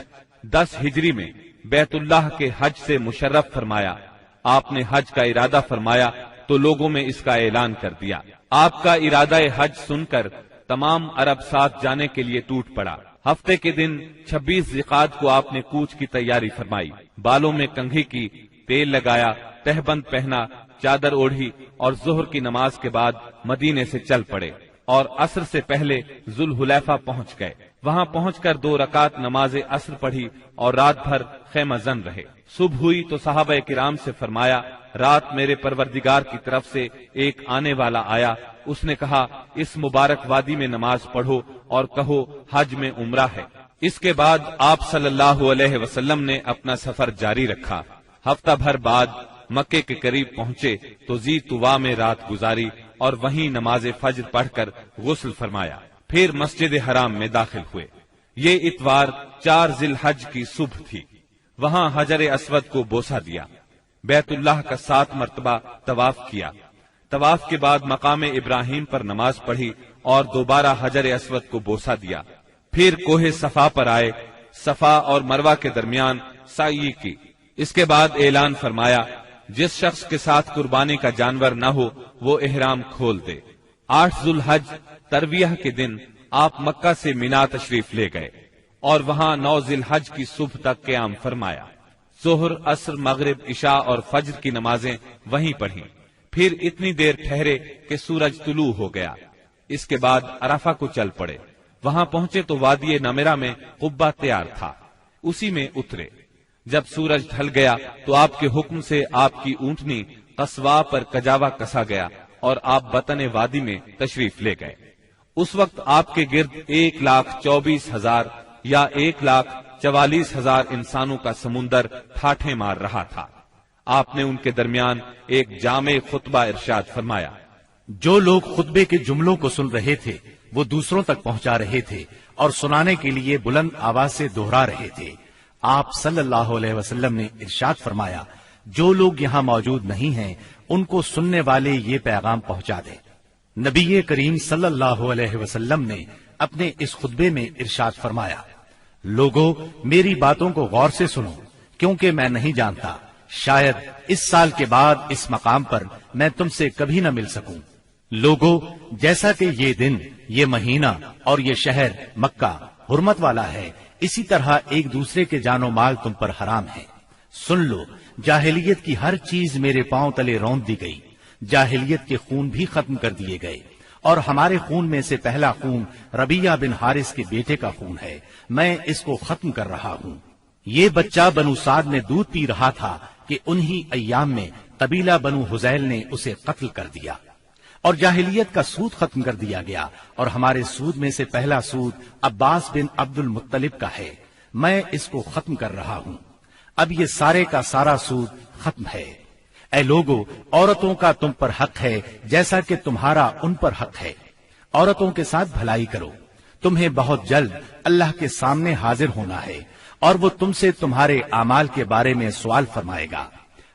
10 ہجری میں بیت اللہ کے حج سے مشرف فرمایا۔ آپ نے حج کا ارادہ فرمایا تو لوگوں میں اس کا اعلان کر دیا۔ آپ کا ارادہ حج سن کر تمام عرب ساتھ جانے کے لیے ٹوٹ پڑا۔ ہفتے کے دن 26 ذی-القعدہ کو آپ نے کوچ کی تیاری فرمائی، بالوں میں کنگھی کی، تیل لگایا، تہبند پہنا، چادر اوڑھی اور ظہر کی نماز کے بعد مدینے سے چل پڑے اور عصر سے پہلے ذوالحلیفہ پہنچ گئے۔ وہاں پہنچ کر 2 رکعت نماز عصر پڑھی اور رات بھر خیمہ زن رہے۔ صبح ہوئی تو صحابہ کرام سے فرمایا، رات میرے پروردگار کی طرف سے ایک آنے والا آیا، اس نے کہا اس مبارک وادی میں نماز پڑھو اور کہو حج میں عمرہ ہے۔ اس کے بعد آپ صلی اللہ علیہ وسلم نے اپنا سفر جاری رکھا۔ ہفتہ بھر بعد مکے کے قریب پہنچے تو ذی طوا میں رات گزاری اور وہیں نماز فجر پڑھ کر غسل فرمایا، پھر مسجد حرام میں داخل ہوئے۔ یہ اتوار 4 ذی الحج کی صبح تھی۔ وہاں حجر اسود کو بوسہ دیا، بیت اللہ کا 7 مرتبہ طواف کیا۔ طواف کے بعد مقام ابراہیم پر نماز پڑھی اور دوبارہ حجر اسود کو بوسہ دیا، پھر کوہ صفا پر آئے، صفا اور مروہ کے درمیان سعی کی۔ اس کے بعد اعلان فرمایا جس شخص کے ساتھ قربانی کا جانور نہ ہو وہ احرام کھول دے۔ 8 ذی الحج ترویہ کے دن آپ مکہ سے مینا تشریف لے گئے اور وہاں 9 ذی الحج کی صبح تک قیام فرمایا۔ ظہر، عصر، مغرب، عشاء اور فجر کی نمازیں وہیں پڑھیں، پھر اتنی دیر ٹھہرے کہ سورج طلوع ہو گیا۔ اس کے بعد عرفہ کو چل پڑے۔ وہاں پہنچے تو وادی نمرہ میں قبہ تیار تھا، اسی میں اترے۔ جب سورج ڈھل گیا تو آپ کے حکم سے آپ کی اونٹنی قصواء پر کجاوا کسا گیا اور آپ بطن وادی میں تشریف لے گئے۔ اس وقت آپ کے گرد 1,24,000 یا 1,44,000 انسانوں کا سمندر ٹھاٹھیں مار رہا تھا۔ آپ نے ان کے درمیان ایک جامع خطبہ ارشاد فرمایا۔ جو لوگ خطبے کے جملوں کو سن رہے تھے وہ دوسروں تک پہنچا رہے تھے اور سنانے کے لیے بلند آواز سے دوہرا رہے تھے۔ آپ صلی اللہ علیہ وسلم نے ارشاد فرمایا، جو لوگ یہاں موجود نہیں ہیں ان کو سننے والے یہ پیغام پہنچا دیں۔ نبی کریم صلی اللہ علیہ وسلم نے اپنے اس خطبے میں ارشاد فرمایا، لوگو میری باتوں کو غور سے سنو کیونکہ میں نہیں جانتا، شاید اس سال کے بعد اس مقام پر میں تم سے کبھی نہ مل سکوں۔ لوگو جیسا کہ یہ دن، یہ مہینہ اور یہ شہر مکہ حرمت والا ہے، اسی طرح ایک دوسرے کے جان و مال تم پر حرام ہے۔ سن لو، جاہلیت کی ہر چیز میرے پاؤں تلے روند دی گئی، جاہلیت کے خون بھی ختم کر دیے گئے، اور ہمارے خون میں سے پہلا خون ربیعہ بن حارث کے بیٹے کا خون ہے، میں اس کو ختم کر رہا ہوں۔ یہ بچہ بنو سعد میں دودھ پی رہا تھا کہ انہی ایام میں قبیلہ بنو حذیل نے اسے قتل کر دیا، اور جاہلیت کا سود ختم کر دیا گیا، اور ہمارے سود میں سے پہلا سود عباس بن عبد المطلب کا ہے، میں اس کو ختم کر رہا ہوں۔ اب یہ سارے کا سارا سود ختم ہے۔ اے لوگو، عورتوں کا تم پر حق ہے جیسا کہ تمہارا ان پر حق ہے، عورتوں کے ساتھ بھلائی کرو، تمہیں بہت جلد اللہ کے سامنے حاضر ہونا ہے اور وہ تم سے تمہارے اعمال کے بارے میں سوال فرمائے گا۔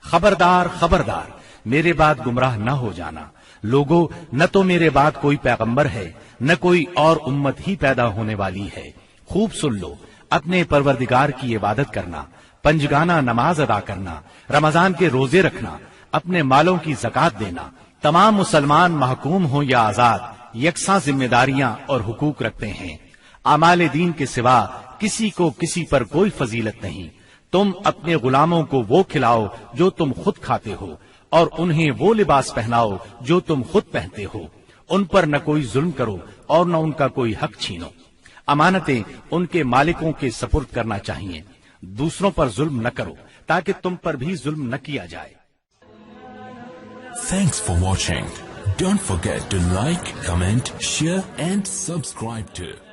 خبردار خبردار، میرے بعد گمراہ نہ ہو جانا۔ لوگو، نہ تو میرے بعد کوئی پیغمبر ہے، نہ کوئی اور امت ہی پیدا ہونے والی ہے۔ خوب سن لو، اپنے پروردگار کی عبادت کرنا، پنجگانہ نماز ادا کرنا، رمضان کے روزے رکھنا، اپنے مالوں کی زکات دینا۔ تمام مسلمان محکوم ہوں یا آزاد یکساں ذمہ داریاں اور حقوق رکھتے ہیں۔ اعمال دین کے سوا کسی کو کسی پر کوئی فضیلت نہیں۔ تم اپنے غلاموں کو وہ کھلاؤ جو تم خود کھاتے ہو، اور انہیں وہ لباس پہناؤ جو تم خود پہنتے ہو۔ ان پر نہ کوئی ظلم کرو اور نہ ان کا کوئی حق چھینو۔ امانتیں ان کے مالکوں کے سپرد کرنا چاہیے۔ دوسروں پر ظلم نہ کرو تاکہ تم پر بھی ظلم نہ کیا جائے۔ Thanks for watching. Don't forget to like, comment, share and subscribe to